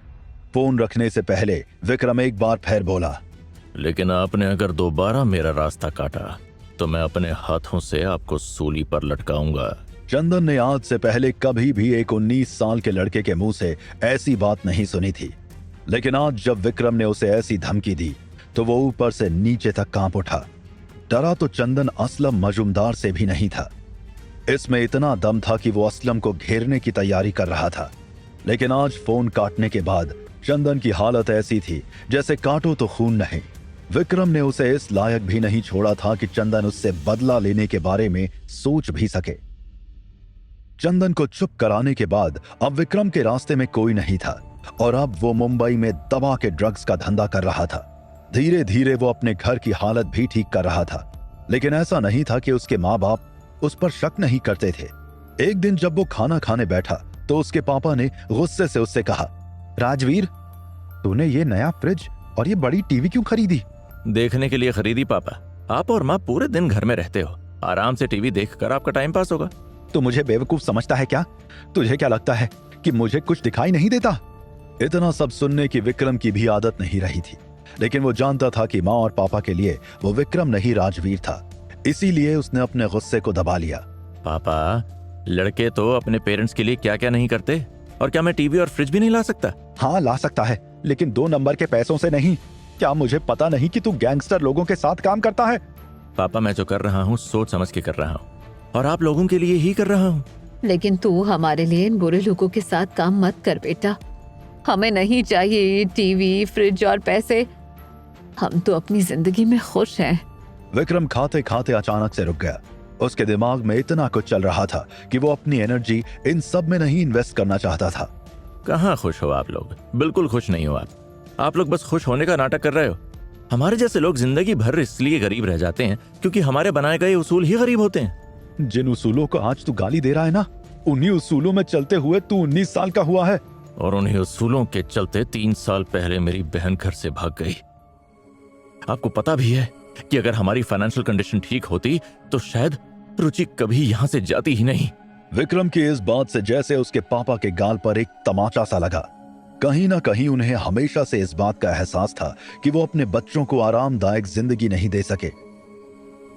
फोन रखने से पहले विक्रम एक बार फिर बोला, लेकिन आपने अगर दोबारा मेरा रास्ता काटा तो मैं अपने हाथों से आपको सूली पर लटकाऊंगा। चंदन ने आज से पहले कभी भी एक 19 साल के लड़के के मुंह से ऐसी बात नहीं सुनी थी, लेकिन आज जब विक्रम ने उसे ऐसी धमकी दी तो वो ऊपर से नीचे तक कांप उठा। डरा तो चंदन असलम मजूमदार से भी नहीं था। इसमें इतना दम था कि वो असलम को घेरने की तैयारी कर रहा था। लेकिन आज फोन काटने के बाद चंदन की हालत ऐसी थी जैसे काटो तो खून नहीं। विक्रम ने उसे इस लायक भी नहीं छोड़ा था कि चंदन उससे बदला लेने के बारे में सोच भी सके। चंदन को चुप कराने के बाद अब विक्रम के रास्ते में कोई नहीं था। और अब वो मुंबई में दबा के ड्रग्स का धंधा कर रहा था। धीरे धीरे वो अपने घर की हालत भी ठीक कर रहा था, लेकिन ऐसा नहीं था कि उसके माँ बाप उस पर शक नहीं करते थे। एक दिन जब वो खाना खाने बैठा तो उसके पापा ने गुस्से से उससे कहा, राजवीर, तूने ये नया फ्रिज और ये बड़ी टीवी क्यों खरीदी? देखने के लिए खरीदी पापा। आप और माँ पूरे दिन घर में रहते हो, आराम से टीवी देखकर आपका टाइम पास होगा। तो मुझे बेवकूफ समझता है क्या? तुझे क्या लगता है कि मुझे कुछ दिखाई नहीं देता? इतना सब सुनने की विक्रम की भी आदत नहीं रही थी, लेकिन वो जानता था कि माँ और पापा के लिए वो विक्रम नहीं राजवीर था। इसीलिए उसने अपने गुस्से को दबा लिया। पापा, लड़के तो अपने पेरेंट्स के लिए क्या क्या नहीं करते, और क्या मैं टीवी और फ्रिज भी नहीं ला सकता? हाँ, ला सकता है, लेकिन 2 नंबर के पैसों से नहीं। क्या मुझे पता नहीं कि तू गैंगस्टर लोगों के साथ काम करता है? पापा, मैं जो कर रहा हूँ सोच समझ के कर रहा हूँ, और आप लोगों के लिए ही कर रहा हूँ। लेकिन तू हमारे लिए इन बुरे लोगों के साथ काम मत कर बेटा। हमें नहीं चाहिए टीवी, फ्रिज और पैसे। हम तो अपनी जिंदगी में खुश हैं। विक्रम खाते खाते अचानक से रुक गया। उसके दिमाग में इतना कुछ चल रहा था कि वो अपनी एनर्जी इन सब में नहीं इन्वेस्ट करना चाहता था। कहाँ खुश हो आप लोग? बिल्कुल खुश नहीं हो आप लोग बस खुश होने का नाटक कर रहे हो। हमारे जैसे लोग जिंदगी भर इसलिए गरीब रह जाते हैं क्योंकि हमारे बनाए गए उसूल ही गरीब होते हैं। जिन उसूलों को आज तू गाली दे रहा है ना, उन्हीं उसूलों में चलते हुए तू 19 साल का हुआ है। और उन्हीं उसूलों के चलते 3 साल पहले मेरी बहन घर से भाग गई। आपको पता भी है कि अगर हमारी फाइनेंशियल कंडीशन ठीक होती तो शायद रुचि कभी यहाँ से जाती ही नहीं। विक्रम की इस बात से जैसे उसके पापा के गाल पर एक तमाचा सा लगा। कहीं ना कहीं उन्हें हमेशा से इस बात का एहसास था कि वो अपने बच्चों को आरामदायक जिंदगी नहीं दे सके,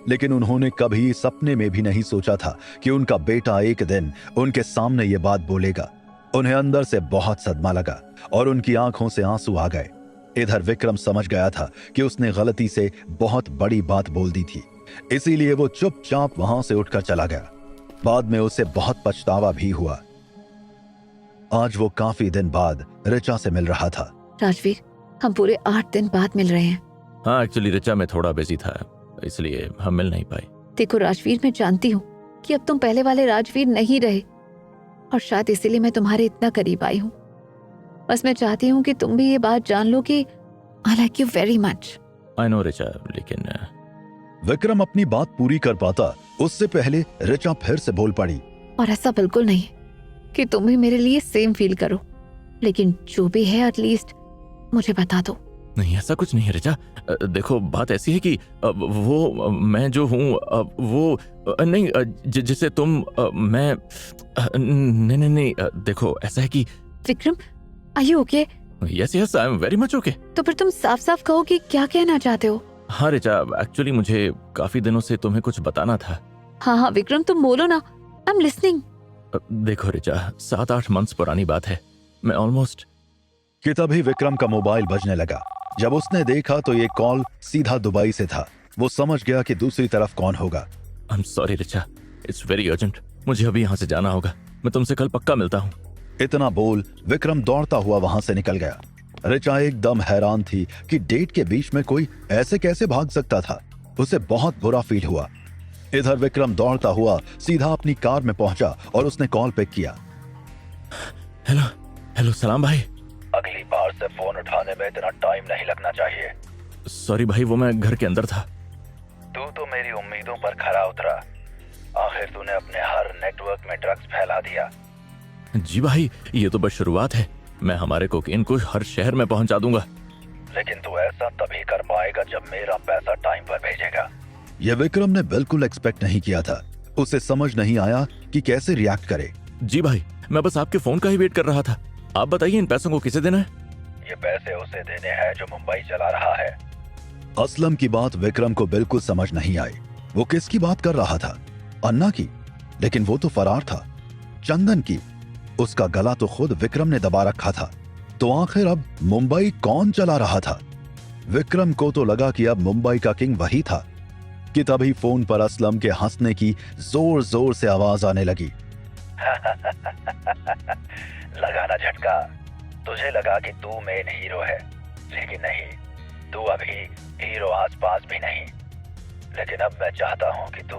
लेकिन उन्होंने कभी सपने में भी नहीं सोचा था कि उनका बेटा एक दिन उनके सामने ये बात बोलेगा। उन्हें अंदर से बहुत सदमा लगा और उनकी आंखों से आंसू आ गए। इधर विक्रम समझ गया था कि उसने गलती से बहुत बड़ी बात बोल दी थी, इसीलिए वो चुपचाप वहां से उठकर चला गया। बाद में उसे बहुत पछतावा भी हुआ। आज वो काफी दिन बाद ऋचा से मिल रहा था। राजवीर, हम पूरे 8 दिन बाद मिल रहे हैं। हाँ, एक्चुअली ऋचा में थोड़ा बिजी था, इसलिए हम मिल नहीं पाए। देखो राजवीर, मैं जानती हूँ कि अब तुम पहले वाले राजवीर नहीं रहे, और शायद इसीलिए मैं तुम्हारे इतना करीब आई हूँ। बस मैं चाहती हूँ कि तुम भी ये बात जान लो कि I like you very much. I know Richa, लेकिन विक्रम अपनी बात पूरी कर पाता उससे पहले ऋचा फिर से बोल पड़ी। और ऐसा बिल्कुल नहीं कि तुम भी मेरे लिए सेम फील करो, लेकिन जो भी है एटलीस्ट मुझे बता दो। नहीं, ऐसा कुछ नहीं है ऋचा। देखो, बात ऐसी है कि वो मैं जो हूँ वो नहीं, जिसे तुम मैं नहीं, देखो ऐसा है कि Vikram, are you okay? Yes, I am very much okay. तो फिर तुम साफ साफ कहो कि क्या कहना चाहते हो। हाँ ऋचा, एक्चुअली मुझे काफी दिनों से तुम्हें कुछ बताना था। हाँ विक्रम, तुम बोलो ना, आई एम लिसनिंग। देखो ऋचा, 7-8 मंथ्स पुरानी बात है। मैं ऑलमोस्ट कि तभी विक्रम का मोबाइल बजने लगा। जब उसने देखा तो ये कॉल सीधा दुबई से था। वो समझ गया कि दूसरी तरफ कौन होगा। I am sorry Richa, it's very urgent. मुझे अभी यहाँ से जाना होगा। मैं तुमसे कल पक्का मिलता हूँ। इतना बोल विक्रम दौड़ता हुआ वहां से निकल गया। ऋचा एकदम हैरान थी कि डेट के बीच में कोई ऐसे कैसे भाग सकता था। उसे बहुत बुरा फील हुआ। इधर विक्रम दौड़ता हुआ सीधा अपनी कार में पहुंचा और उसने कॉल पिक किया। हेलो सलाम भाई। अगली बार से फोन उठाने में इतना टाइम नहीं लगना चाहिए। सॉरी भाई, वो मैं घर के अंदर था। तू तो मेरी उम्मीदों पर खरा उतरा। आखिर तूने अपने हर नेटवर्क में ड्रग्स फैला दिया। जी भाई, ये तो बस शुरुआत है। मैं हमारे कोकीन को हर शहर में पहुंचा दूंगा। लेकिन तू ऐसा तभी कर पाएगा जब मेरा पैसा टाइम पर भेजेगा। ये विक्रम ने बिल्कुल एक्सपेक्ट नहीं किया था। उसे समझ नहीं आया कि कैसे रिएक्ट करे। जी भाई, मैं बस आपके फोन का ही वेट कर रहा था। आप बताइए, इन पैसों को किसे देना है? ये पैसे उसे देने हैं जो मुंबई चला रहा है। असलम की बात विक्रम को बिल्कुल समझ नहीं आई। वो किसकी बात कर रहा था? अन्ना की? लेकिन वो तो फरार था। चंदन की? उसका गला तो खुद विक्रम ने दबा रखा था। तो आखिर अब मुंबई कौन चला रहा था? विक्रम को तो लगा कि अब मुंबई का किंग वही था कि तभी फोन पर असलम के हंसने की जोर जोर से आवाज आने लगी। लगा ना झटका? तुझे लगा कि तू मेन हीरो है, लेकिन नहीं, तू अभी हीरो आसपास भी नहीं। लेकिन अब मैं चाहता हूँ कि तू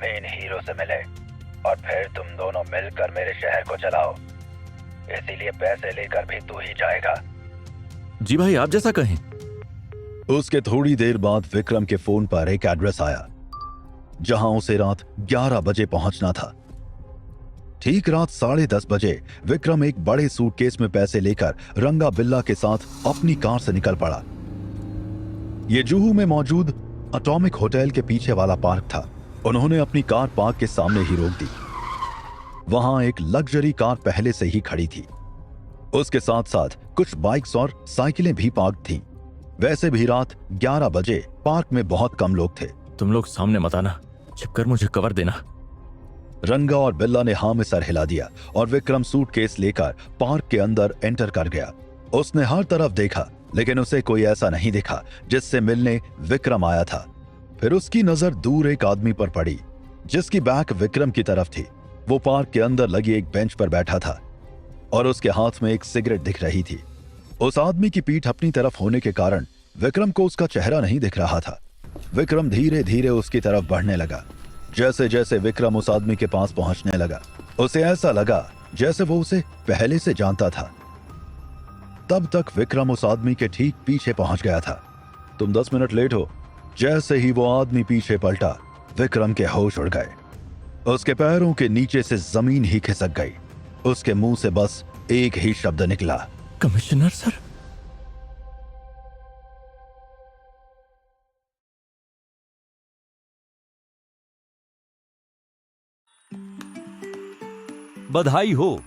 मेन हीरो से मिले और फिर तुम दोनों मिलकर मेरे शहर को चलाओ। इसीलिए पैसे लेकर भी तू ही जाएगा। जी भाई, आप जैसा कहें। उसके थोड़ी देर बाद विक्रम के फोन पर एक एड्रेस आया जहां उसे रात 11 बजे पहुंचना था। ठीक रात 10:30 बजे विक्रम एक बड़े सूटकेस में पैसे लेकर रंगा बिल्ला के साथ अपनी कार से निकल पड़ा। यह जुहू में मौजूद एटॉमिक होटल के पीछे वाला पार्क था। उन्होंने अपनी कार पार्क के सामने ही रोक दी। वहां एक लग्जरी कार पहले से ही खड़ी थी। उसके साथ साथ कुछ बाइक्स और साइकिलें भी पार्क थीं। वैसे भी रात 11 बजे पार्क में बहुत कम लोग थे। तुम लोग सामने मत आना, छिपकर मुझे कवर देना। रंगा और बिल्ला ने हां में सर हिला दिया और विक्रम सूटकेस लेकर पार्क के अंदर एंटर कर गया। उसने हर तरफ देखा लेकिन उसे कोई ऐसा नहीं दिखा जिससे मिलने विक्रम आया था। फिर उसकी नजर दूर एक आदमी पर पड़ी जिसकी बैक विक्रम की तरफ थी। वो पार्क के अंदर लगी एक बेंच पर बैठा था और उसके हाथ में एक सिगरेट दिख रही थी। उस आदमी की पीठ अपनी तरफ होने के कारण विक्रम को उसका चेहरा नहीं दिख रहा था। विक्रम धीरे धीरे उसकी तरफ बढ़ने लगा। जैसे जैसे विक्रम उस आदमी के पास पहुंचने लगा उसे ऐसा लगा जैसे वो उसे पहले से जानता था। तब तक विक्रम उस आदमी के ठीक पीछे पहुंच गया था। तुम 10 मिनट लेट हो। जैसे ही वो आदमी पीछे पलटा विक्रम के होश उड़ गए। उसके पैरों के नीचे से जमीन ही खिसक गई। उसके मुंह से बस एक ही शब्द निकला, कमिश्नर सर। बधाई हो,